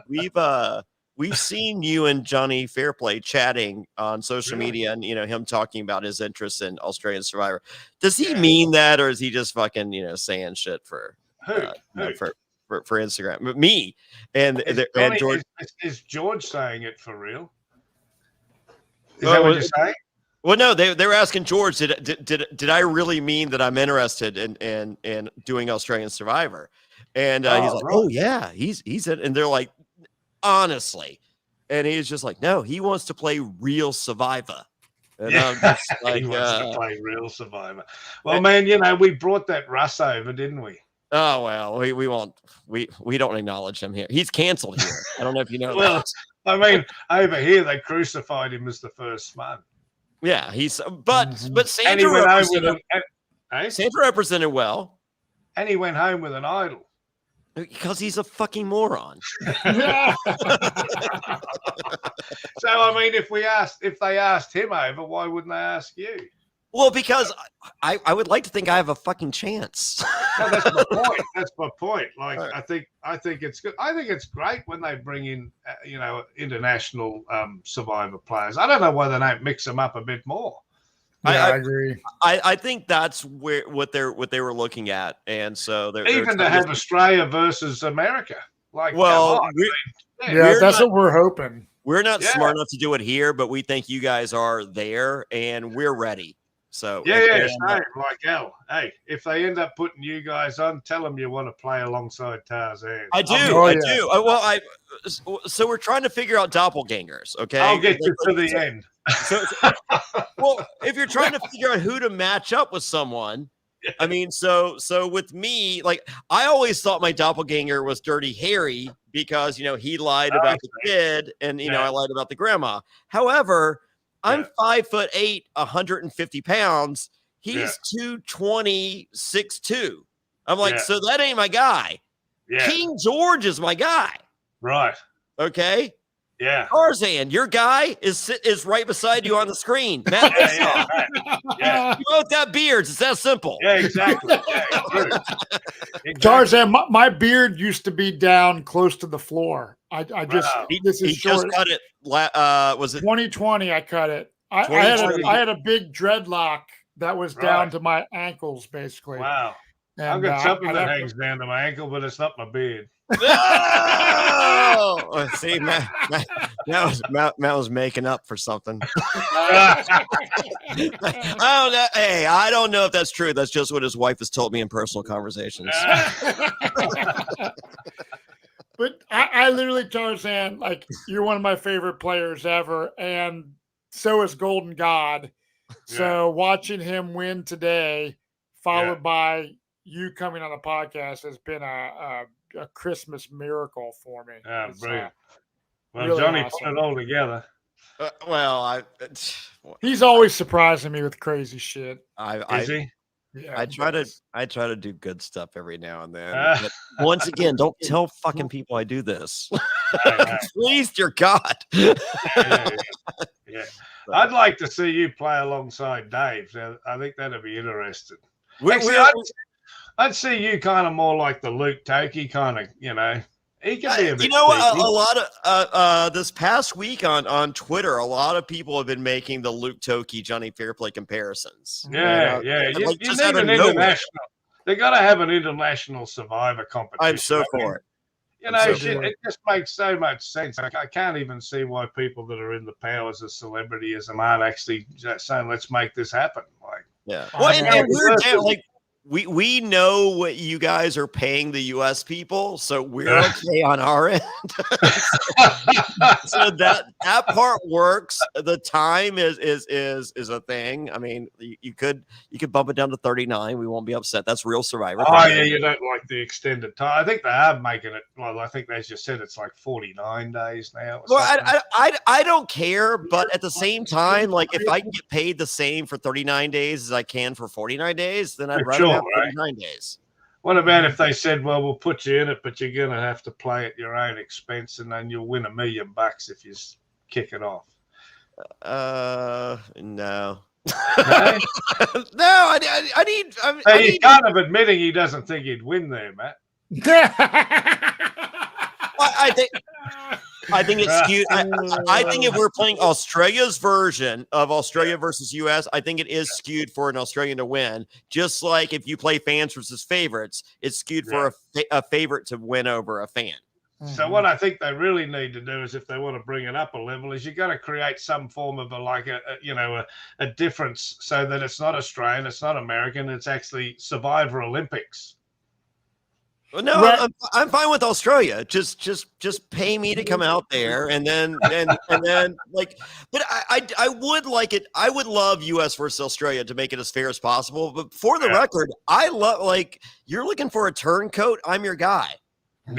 we've seen you and Jonny Fairplay chatting on social media, and him talking about his interest in Australian Survivor. Does he mean that, or is he just fucking saying shit for Instagram? But me and George. Is George saying it for real? Is that what you're saying? Well, no, they were asking George, did I really mean that I'm interested in doing Australian Survivor? And he's like, right. Oh yeah, he's in, and they're like, honestly, and he's just like, no, he wants to play real Survivor. And I'm just like, he wants to play real Survivor. Well, man, we brought that Russ over, didn't we? Oh well, we won't. We don't acknowledge him here. He's canceled here. I don't know if you know. Well, that. I mean, over here they crucified him as the first man. Yeah, but Sandra represented. Sandra represented well, and he went home with an idol. Because he's a fucking moron. So I mean, if they asked him over, why wouldn't they ask you? Well, because I would like to think I have a fucking chance. No, that's my point. That's my point. Like, right. I think it's good. I think it's great when they bring in international Survivor players. I don't know why they don't mix them up a bit more. Yeah, I agree. I think that's what they were looking at, and so they're even to have Australia versus America. Like, that's what we're hoping. We're not smart enough to do it here, but we think you guys are there, and we're ready. So same. Like hell. Hey, if they end up putting you guys on, tell them you want to play alongside Tarzan. I do. I do. Well, so we're trying to figure out doppelgangers. Okay, I'll get you to the end. Well, if you're trying to figure out who to match up with someone, I mean, so with me, like I always thought my doppelganger was Dirty Harry because he lied about the kid, and I lied about the grandma. However, I'm 5'8", 150 pounds. He's 220, 6'2". I'm like, so that ain't my guy. Yeah. King George is my guy. Right. Okay. Yeah. Tarzan, your guy is right beside you on the screen. Matt, yeah. You both got beards. It's that simple. Yeah, exactly. Yeah, exactly. Tarzan, my beard used to be down close to the floor. I just he just cut it. Was it 2020? I cut it. I had a big dreadlock that was down to my ankles, basically. Wow. And, I've got something that hangs down to my ankle, but it's not my beard. Oh, see, Matt was making up for something. I don't know. Hey, I don't know if that's true. That's just what his wife has told me in personal conversations. But I literally, Tarzan, like, you're one of my favorite players ever, and so is Golden God. So watching him win today, followed by you coming on the podcast, has been a Christmas miracle for me. Yeah, brilliant. Well, really Johnny awesome. put it all together. He's always surprising me with crazy shit. Is he? Yeah, I try to do good stuff every now and then. But once again, don't tell fucking people I do this. Please, dear God. Yeah. I'd like to see you play alongside Dave. I think that'd be interesting. I'd see you kind of more like the Luke Toki kind of, He can be a bit a lot of this past week on Twitter, a lot of people have been making the Luke Toki, Jonny Fairplay comparisons. Yeah. You need an international. They got to have an international Survivor competition. I'm so for it. It just makes so much sense. I can't even see why people that are in the powers of celebrityism aren't actually saying, "Let's make this happen." Well, and we're down, we know what you guys are paying the U.S. people, so we're okay on our end. So that part works. The time is a thing. I mean, you could bump it down to 39. We won't be upset. That's real Survivor. Oh yeah, you don't like the extended time. I think they are making it. Well, I think as you said, it's like 49 days now. Well, I don't care, but at the same time, like if I can get paid the same for 39 days as I can for 49 days, then I'd rather have 39 days. What about if they said, well, we'll put you in it, but you're going to have to play at your own expense, and then you'll win $1 million if you kick it off? No. No, I need. He's kind of admitting he doesn't think he'd win there, Matt. I think it's skewed. I think if we're playing Australia's version of Australia versus US, I think it is skewed for an Australian to win. Just like if you play fans versus favorites, it's skewed for a favorite to win over a fan. So what I think they really need to do is, if they want to bring it up a level, is you got to create some form of a difference so that it's not Australian, it's not American, it's actually Survivor Olympics. No, I'm fine with Australia. Just pay me to come out there, and then like. But I would like it. I would love U.S. versus Australia to make it as fair as possible. But for the record, I love you're looking for a turncoat. I'm your guy. So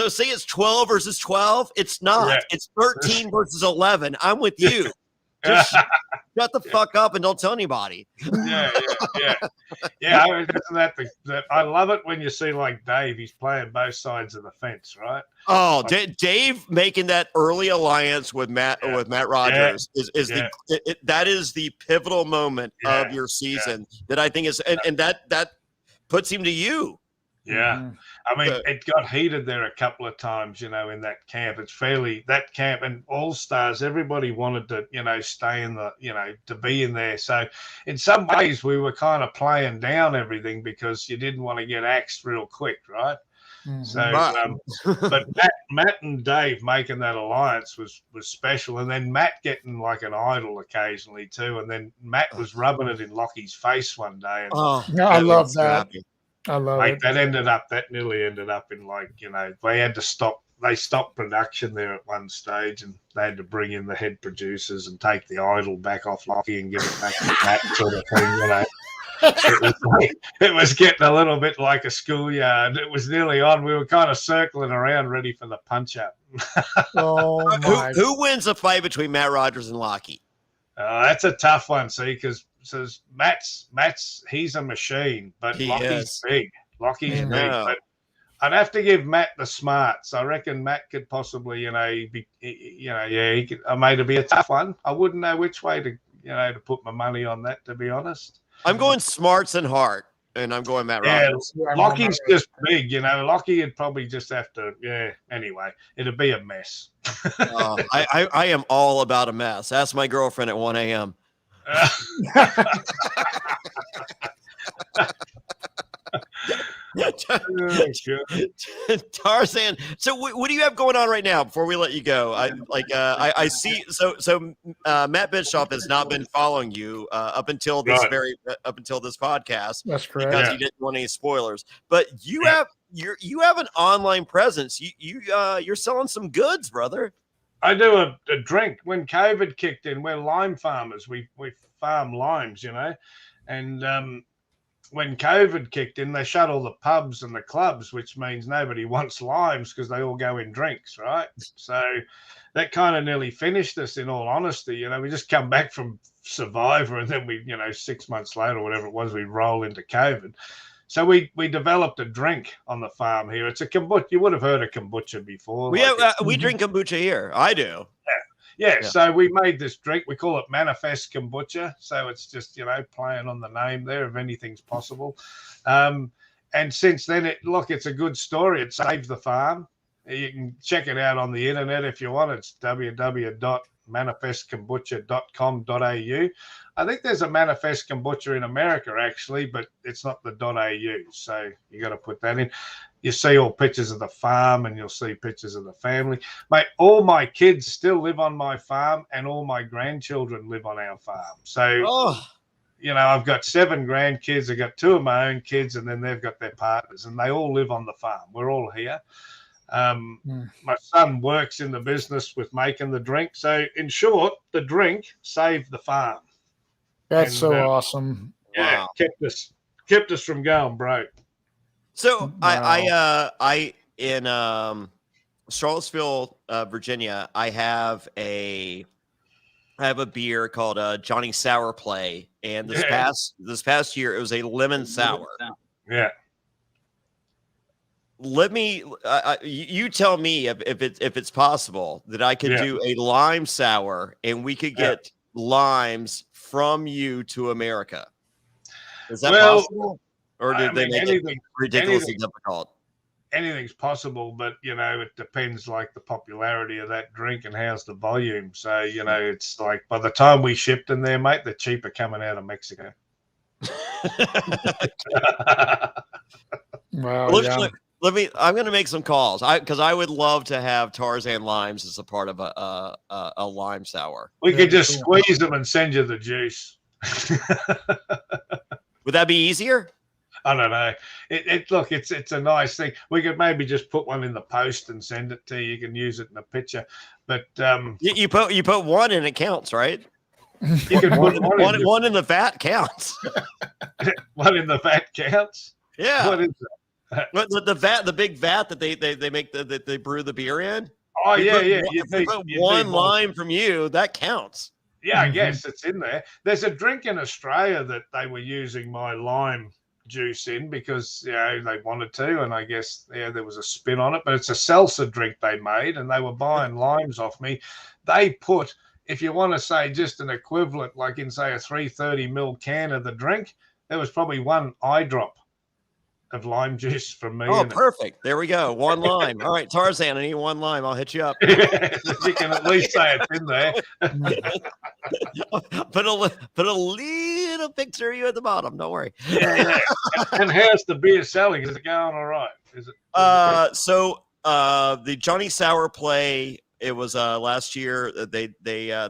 say it's 12 versus 12. It's not. Yeah. It's 13 versus 11. I'm with you. Just shut the fuck up and don't tell anybody. Yeah. I love it when you see like Dave. He's playing both sides of the fence, right? Oh, Dave making that early alliance with Matt Rogers is that is the pivotal moment of your season that I think is, and that puts him to you. Yeah. I mean, it got heated there a couple of times, in that camp. That camp and All-Stars, everybody wanted to, stay in the, to be in there. So in some ways we were kind of playing down everything because you didn't want to get axed real quick, right? So, but Matt and Dave making that alliance was special. And then Matt getting like an idol occasionally too. And then Matt was rubbing it in Lockie's face one day. And I love that. I love it. That nearly ended up in they had to stop they stopped production there at one stage, and they had to bring in the head producers and take the idol back off Lockie and give it back to that sort of thing, you know. It was getting a little bit like a schoolyard. It was nearly on. We were kind of circling around, ready for the punch up. Oh my! Who wins a fight between Matt Rogers and Lockie? That's a tough one, see, because Matt's he's a machine, but Lockie's big. Lockie's big, but I'd have to give Matt the smarts. I reckon Matt could possibly, he could. I made it be a tough one. I wouldn't know which way to put my money on that, to be honest. I'm going smarts and heart, and I'm going Matt Rogers. Lockie's just big, Lockie would probably just have to, anyway, it'd be a mess. I am all about a mess. Ask my girlfriend at 1 a.m. Tarzan. So what do you have going on right now before we let you go? I see. So Matt Bischoff has not been following you up until this podcast. That's correct. Because he didn't want any spoilers. But you have an online presence. You're selling some goods, brother. I do a drink. When COVID kicked in, we're lime farmers. We farm limes, and when COVID kicked in, they shut all the pubs and the clubs, which means nobody wants limes because they all go in drinks, right? So that kind of nearly finished us, in all honesty. We just come back from Survivor, and then we, 6 months later, or whatever it was, we roll into COVID. So we developed a drink on the farm here. It's a kombucha. You would have heard of kombucha before. We drink kombucha here. I do. Yeah, so we made this drink. We call it Manifest Kombucha. So it's just, playing on the name there, if anything's possible. And since then, it's a good story. It saved the farm. You can check it out on the internet if you want. It's www.manifestkombucha.com.au. I think there's a Manifest Kombucha in America, actually, but it's not the .au. So you got to put that in. You see all pictures of the farm, and you'll see pictures of the family. Mate, all my kids still live on my farm, and all my grandchildren live on our farm. So, I've got 7 grandkids. I've got 2 of my own kids, and then they've got their partners, and they all live on the farm. We're all here. My son works in the business with making the drink. So, in short, the drink saved the farm. That's awesome. Yeah, wow. kept us from going broke. So wow. I in Charlottesville, Virginia, I have a beer called Jonny Fairplay, and this past year it was a lemon sour. Yeah. Let me you tell me if it's possible that I could do a lime sour, and we could get limes from you to to Is that possible? Or did they make it ridiculously difficult? Anything's possible, but it depends, like the popularity of that drink and how's the volume. So it's like by the time we shipped in there, mate, they're cheaper coming out of Mexico. Wow. I'm going to make some calls because I would love to have Tarzan limes as a part of a lime sour. We could just squeeze them and send you the juice. Would that be easier? I don't know. It's a nice thing. We could maybe just put one in the post and send it to you. You can use it in a picture. But you put one in, it counts, right? You can put one in the vat counts. One in the vat counts. Yeah. What is that? The big vat that they make that they brew the beer in. Oh yeah. One lime from you, that counts. Yeah, I guess it's in there. There's a drink in Australia that they were using my lime juice in because they wanted to, and I guess there was a spin on it, but it's a salsa drink they made, and they were buying limes off me. They put, if you want to say just an equivalent, like in say a 330 ml can of the drink, there was probably 1 eye drop of lime juice from me. Oh, perfect. There we go. 1 lime. All right, Tarzan, I need 1 lime. I'll hit you up. You can at least say it's in there. Put a little picture of you at the bottom. Don't worry. Yeah. And how's the beer selling? Is it going all right? Is it? So the Jonny Fairplay, it was last year. They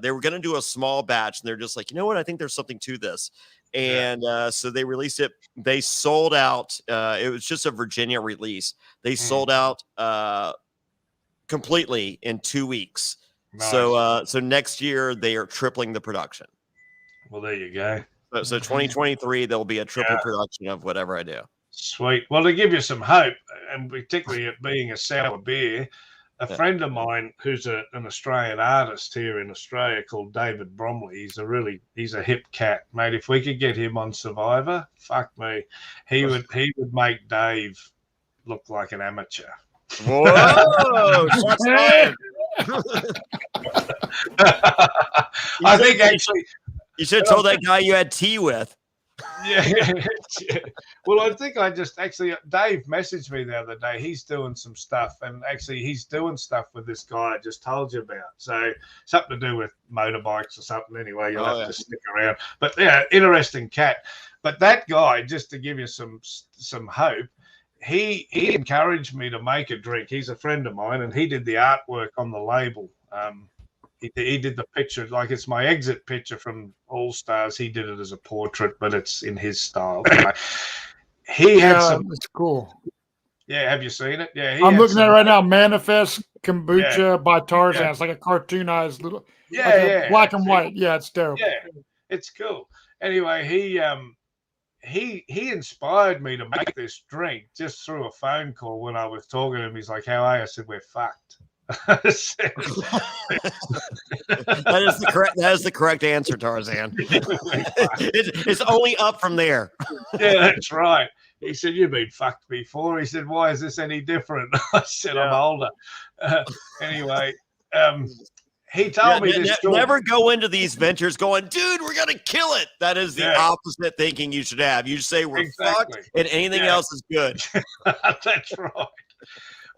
were going to do a small batch, and they're just like, you know what? I think there's something to this. And so they released it. They sold out. It was just a Virginia release. They sold out completely in 2 weeks. Nice. So next year they are tripling the production. Well, there you go. So 2023 there'll be a triple production of whatever I do. Sweet. Well, to give you some hope, and particularly it being a sour beer, a friend of mine who's an Australian artist here in Australia called David Bromley, he's a hip cat, mate. If we could get him on Survivor, fuck me, he would make Dave look like an amateur. Whoa! Shots fired. I think actually you should have told that guy you had tea with. Yeah. Well, I think Dave messaged me the other day. He's doing some stuff, and actually he's doing stuff with this guy I just told you about. So something to do with motorbikes or something. Anyway, you'll have to stick around. But yeah, interesting cat. But that guy, just to give you some hope, he encouraged me to make a drink. He's a friend of mine, and he did the artwork on the label. He did the picture, like it's my exit picture from All Stars. He did it as a portrait, but it's in his style. He had some. It's cool. Yeah, have you seen it? Yeah, I'm looking at it right now. Manifest Kombucha by Tarzan. Yeah. It's like a cartoonized little, black and white. Yeah, it's terrible. Yeah, it's cool. Anyway, he inspired me to make this drink just through a phone call when I was talking to him. He's like, "How are you?" I said, "We're fucked." That is the correct answer, Tarzan. It's only up from there. Yeah, that's right. He said, "You've been fucked before." He said, "Why is this any different?" I said, "I'm older." Anyway, he told me this story. Never go into these ventures going, "Dude, we're gonna kill it." That is the opposite thinking you should have. You say we're fucked, and anything else is good. That's right.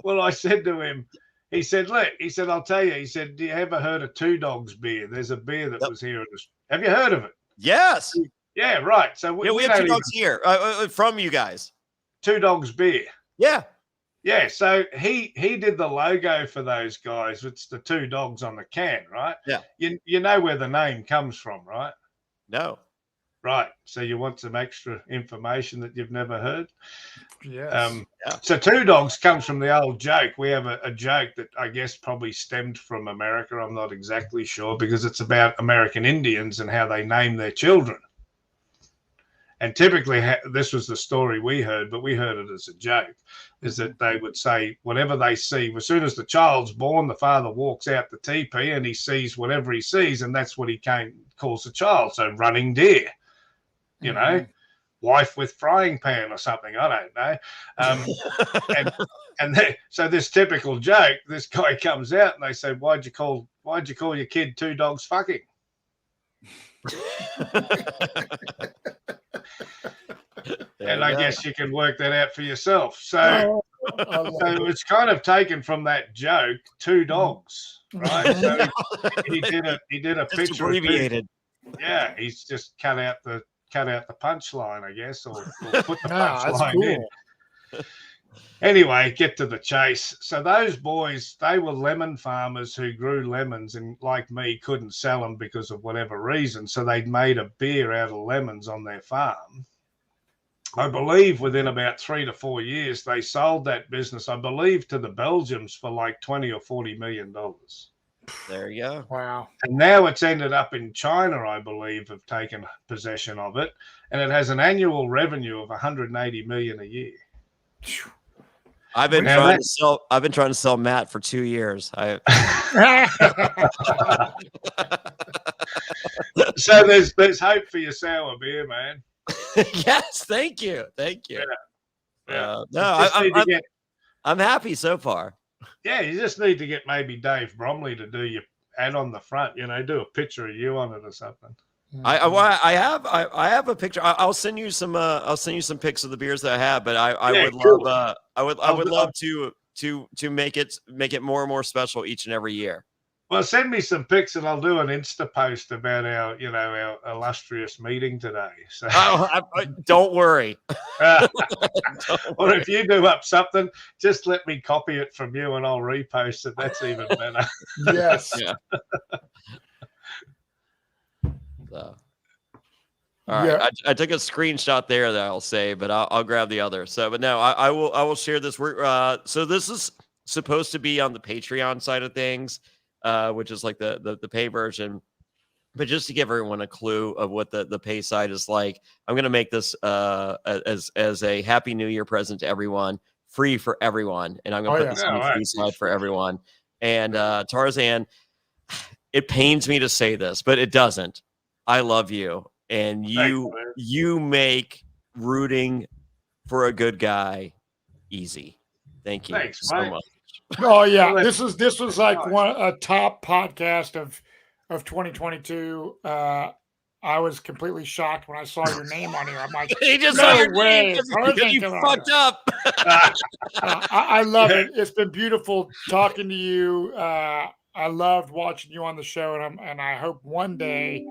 Well, I said to him. He said, "Look," he said, "I'll tell you." He said, "Do you ever heard of Two Dogs beer? There's a beer that was here. Have you heard of it?" Yes. Yeah, right. So we have Two Dogs here from you guys. Two Dogs beer. Yeah. Yeah. So he did the logo for those guys. It's the two dogs on the can, right? Yeah. You know where the name comes from, right? No. Right. So you want some extra information that you've never heard? Yes. So Two Dogs comes from the old joke. We have a joke that I guess probably stemmed from America. I'm not exactly sure because it's about American Indians and how they name their children. And typically this was the story we heard, but we heard it as a joke, is that they would say whatever they see, as soon as the child's born, the father walks out the teepee and he sees whatever he sees, and that's what he calls the child. So running deer, you know, wife with frying pan or something, I don't know. So this typical joke, this guy comes out and they say, why'd you call your kid Two Dogs fucking? And I guess you can work that out for yourself. So it's kind of taken from that joke, Two Dogs, right? So he did a picture abbreviated. Yeah, he's just cut out the punchline, I guess, or put the punchline in. Anyway, get to the chase. So those boys, they were lemon farmers who grew lemons and, like me, couldn't sell them because of whatever reason. So they'd made a beer out of lemons on their farm. I believe within about 3 to 4 years, they sold that business, I believe, to the Belgians for like $20 or $40 million. There you go. Wow. And now it's ended up in China, I believe, have taken possession of it. And it has an annual revenue of $180 million a year. I've been trying to sell Matt for 2 years. So there's hope for your sour beer, man. Yes, thank you. Yeah. I'm happy so far. Yeah, you just need to get maybe Dave Bromley to do your ad on the front. You know, do a picture of you on it or something. I have a picture. I'll send you some pics of the beers that I have. But I would love to make it more and more special each and every year. Well, send me some pics and I'll do an Insta post about our illustrious meeting today. So don't worry. Or if you do up something, just let me copy it from you and I'll repost it. That's even better. Yes. Yeah. So. All right, I took a screenshot there that I'll say, but I'll grab the other. So, but no, I will share this. So this is supposed to be on the Patreon side of things, which is like the pay version. But just to give everyone a clue of what the pay side is like, I'm going to make this as a Happy New Year present to everyone, free for everyone. And I'm going to put this on the free side for everyone. And Tarzan, it pains me to say this, but it doesn't. I love you. And you make rooting for a good guy easy. Thank you so much. Oh yeah, this was like a top podcast of 2022. I was completely shocked when I saw your name on here. I'm like, he just no saw way, you fucked up. I love it. It's been beautiful talking to you. I loved watching you on the show, and I hope one day,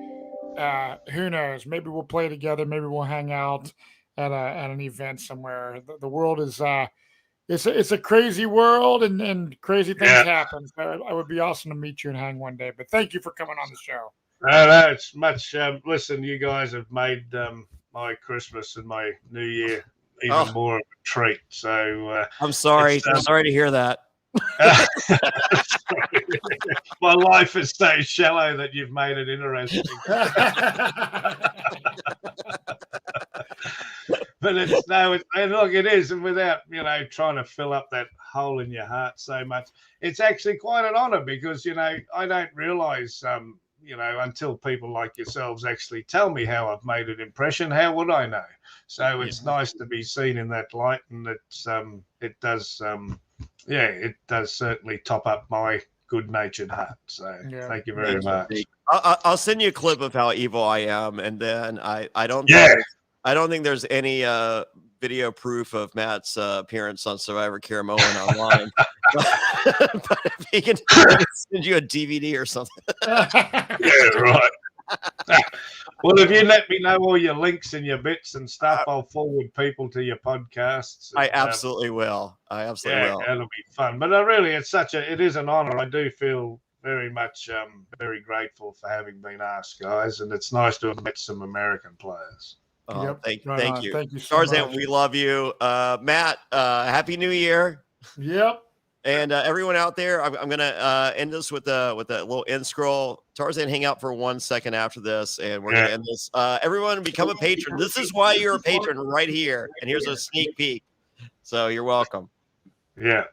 who knows, maybe we'll play together, maybe we'll hang out at an event somewhere. The world is it's a crazy world, and crazy things happen. So it would be awesome to meet you and hang one day. But thank you for coming on the show. No, it's much. Listen, you guys have made my Christmas and my New Year even more of a treat. So I'm sorry. I'm sorry to hear that. My life is so shallow that you've made it interesting. But it is, and without trying to fill up that hole in your heart so much, it's actually quite an honor because I don't realize until people like yourselves actually tell me how I've made an impression. How would I know? So it's nice to be seen in that light, and it does certainly top up my good-natured heart. So thank you very much. I'll send you a clip of how evil I am, and then I don't think there's any video proof of Matt's appearance on Survivor Karamoan online. But if he can send you a DVD or something. Yeah, right. Well, if you let me know all your links and your bits and stuff, I'll forward people to your podcasts. I absolutely will. Will. That'll be fun. But really, it is an honor. I do feel very much very grateful for having been asked, guys, and it's nice to have met some American players. Thank you. Thank you so Tarzan, much. we love you. Matt, Happy New Year. Yep. And everyone out there, I'm going to end this with a little end scroll. Tarzan, hang out for 1 second after this, and we're going to end this. Everyone, become a patron. This is why you're a patron right here. And here's a sneak peek. So you're welcome. Yeah.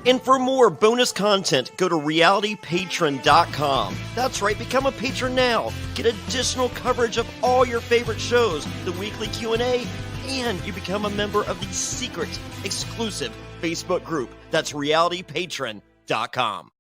And for more bonus content, go to realitypatron.com. That's right, become a patron now. Get additional coverage of all your favorite shows, the weekly Q&A, and you become a member of the secret, exclusive Facebook group. That's realitypatron.com.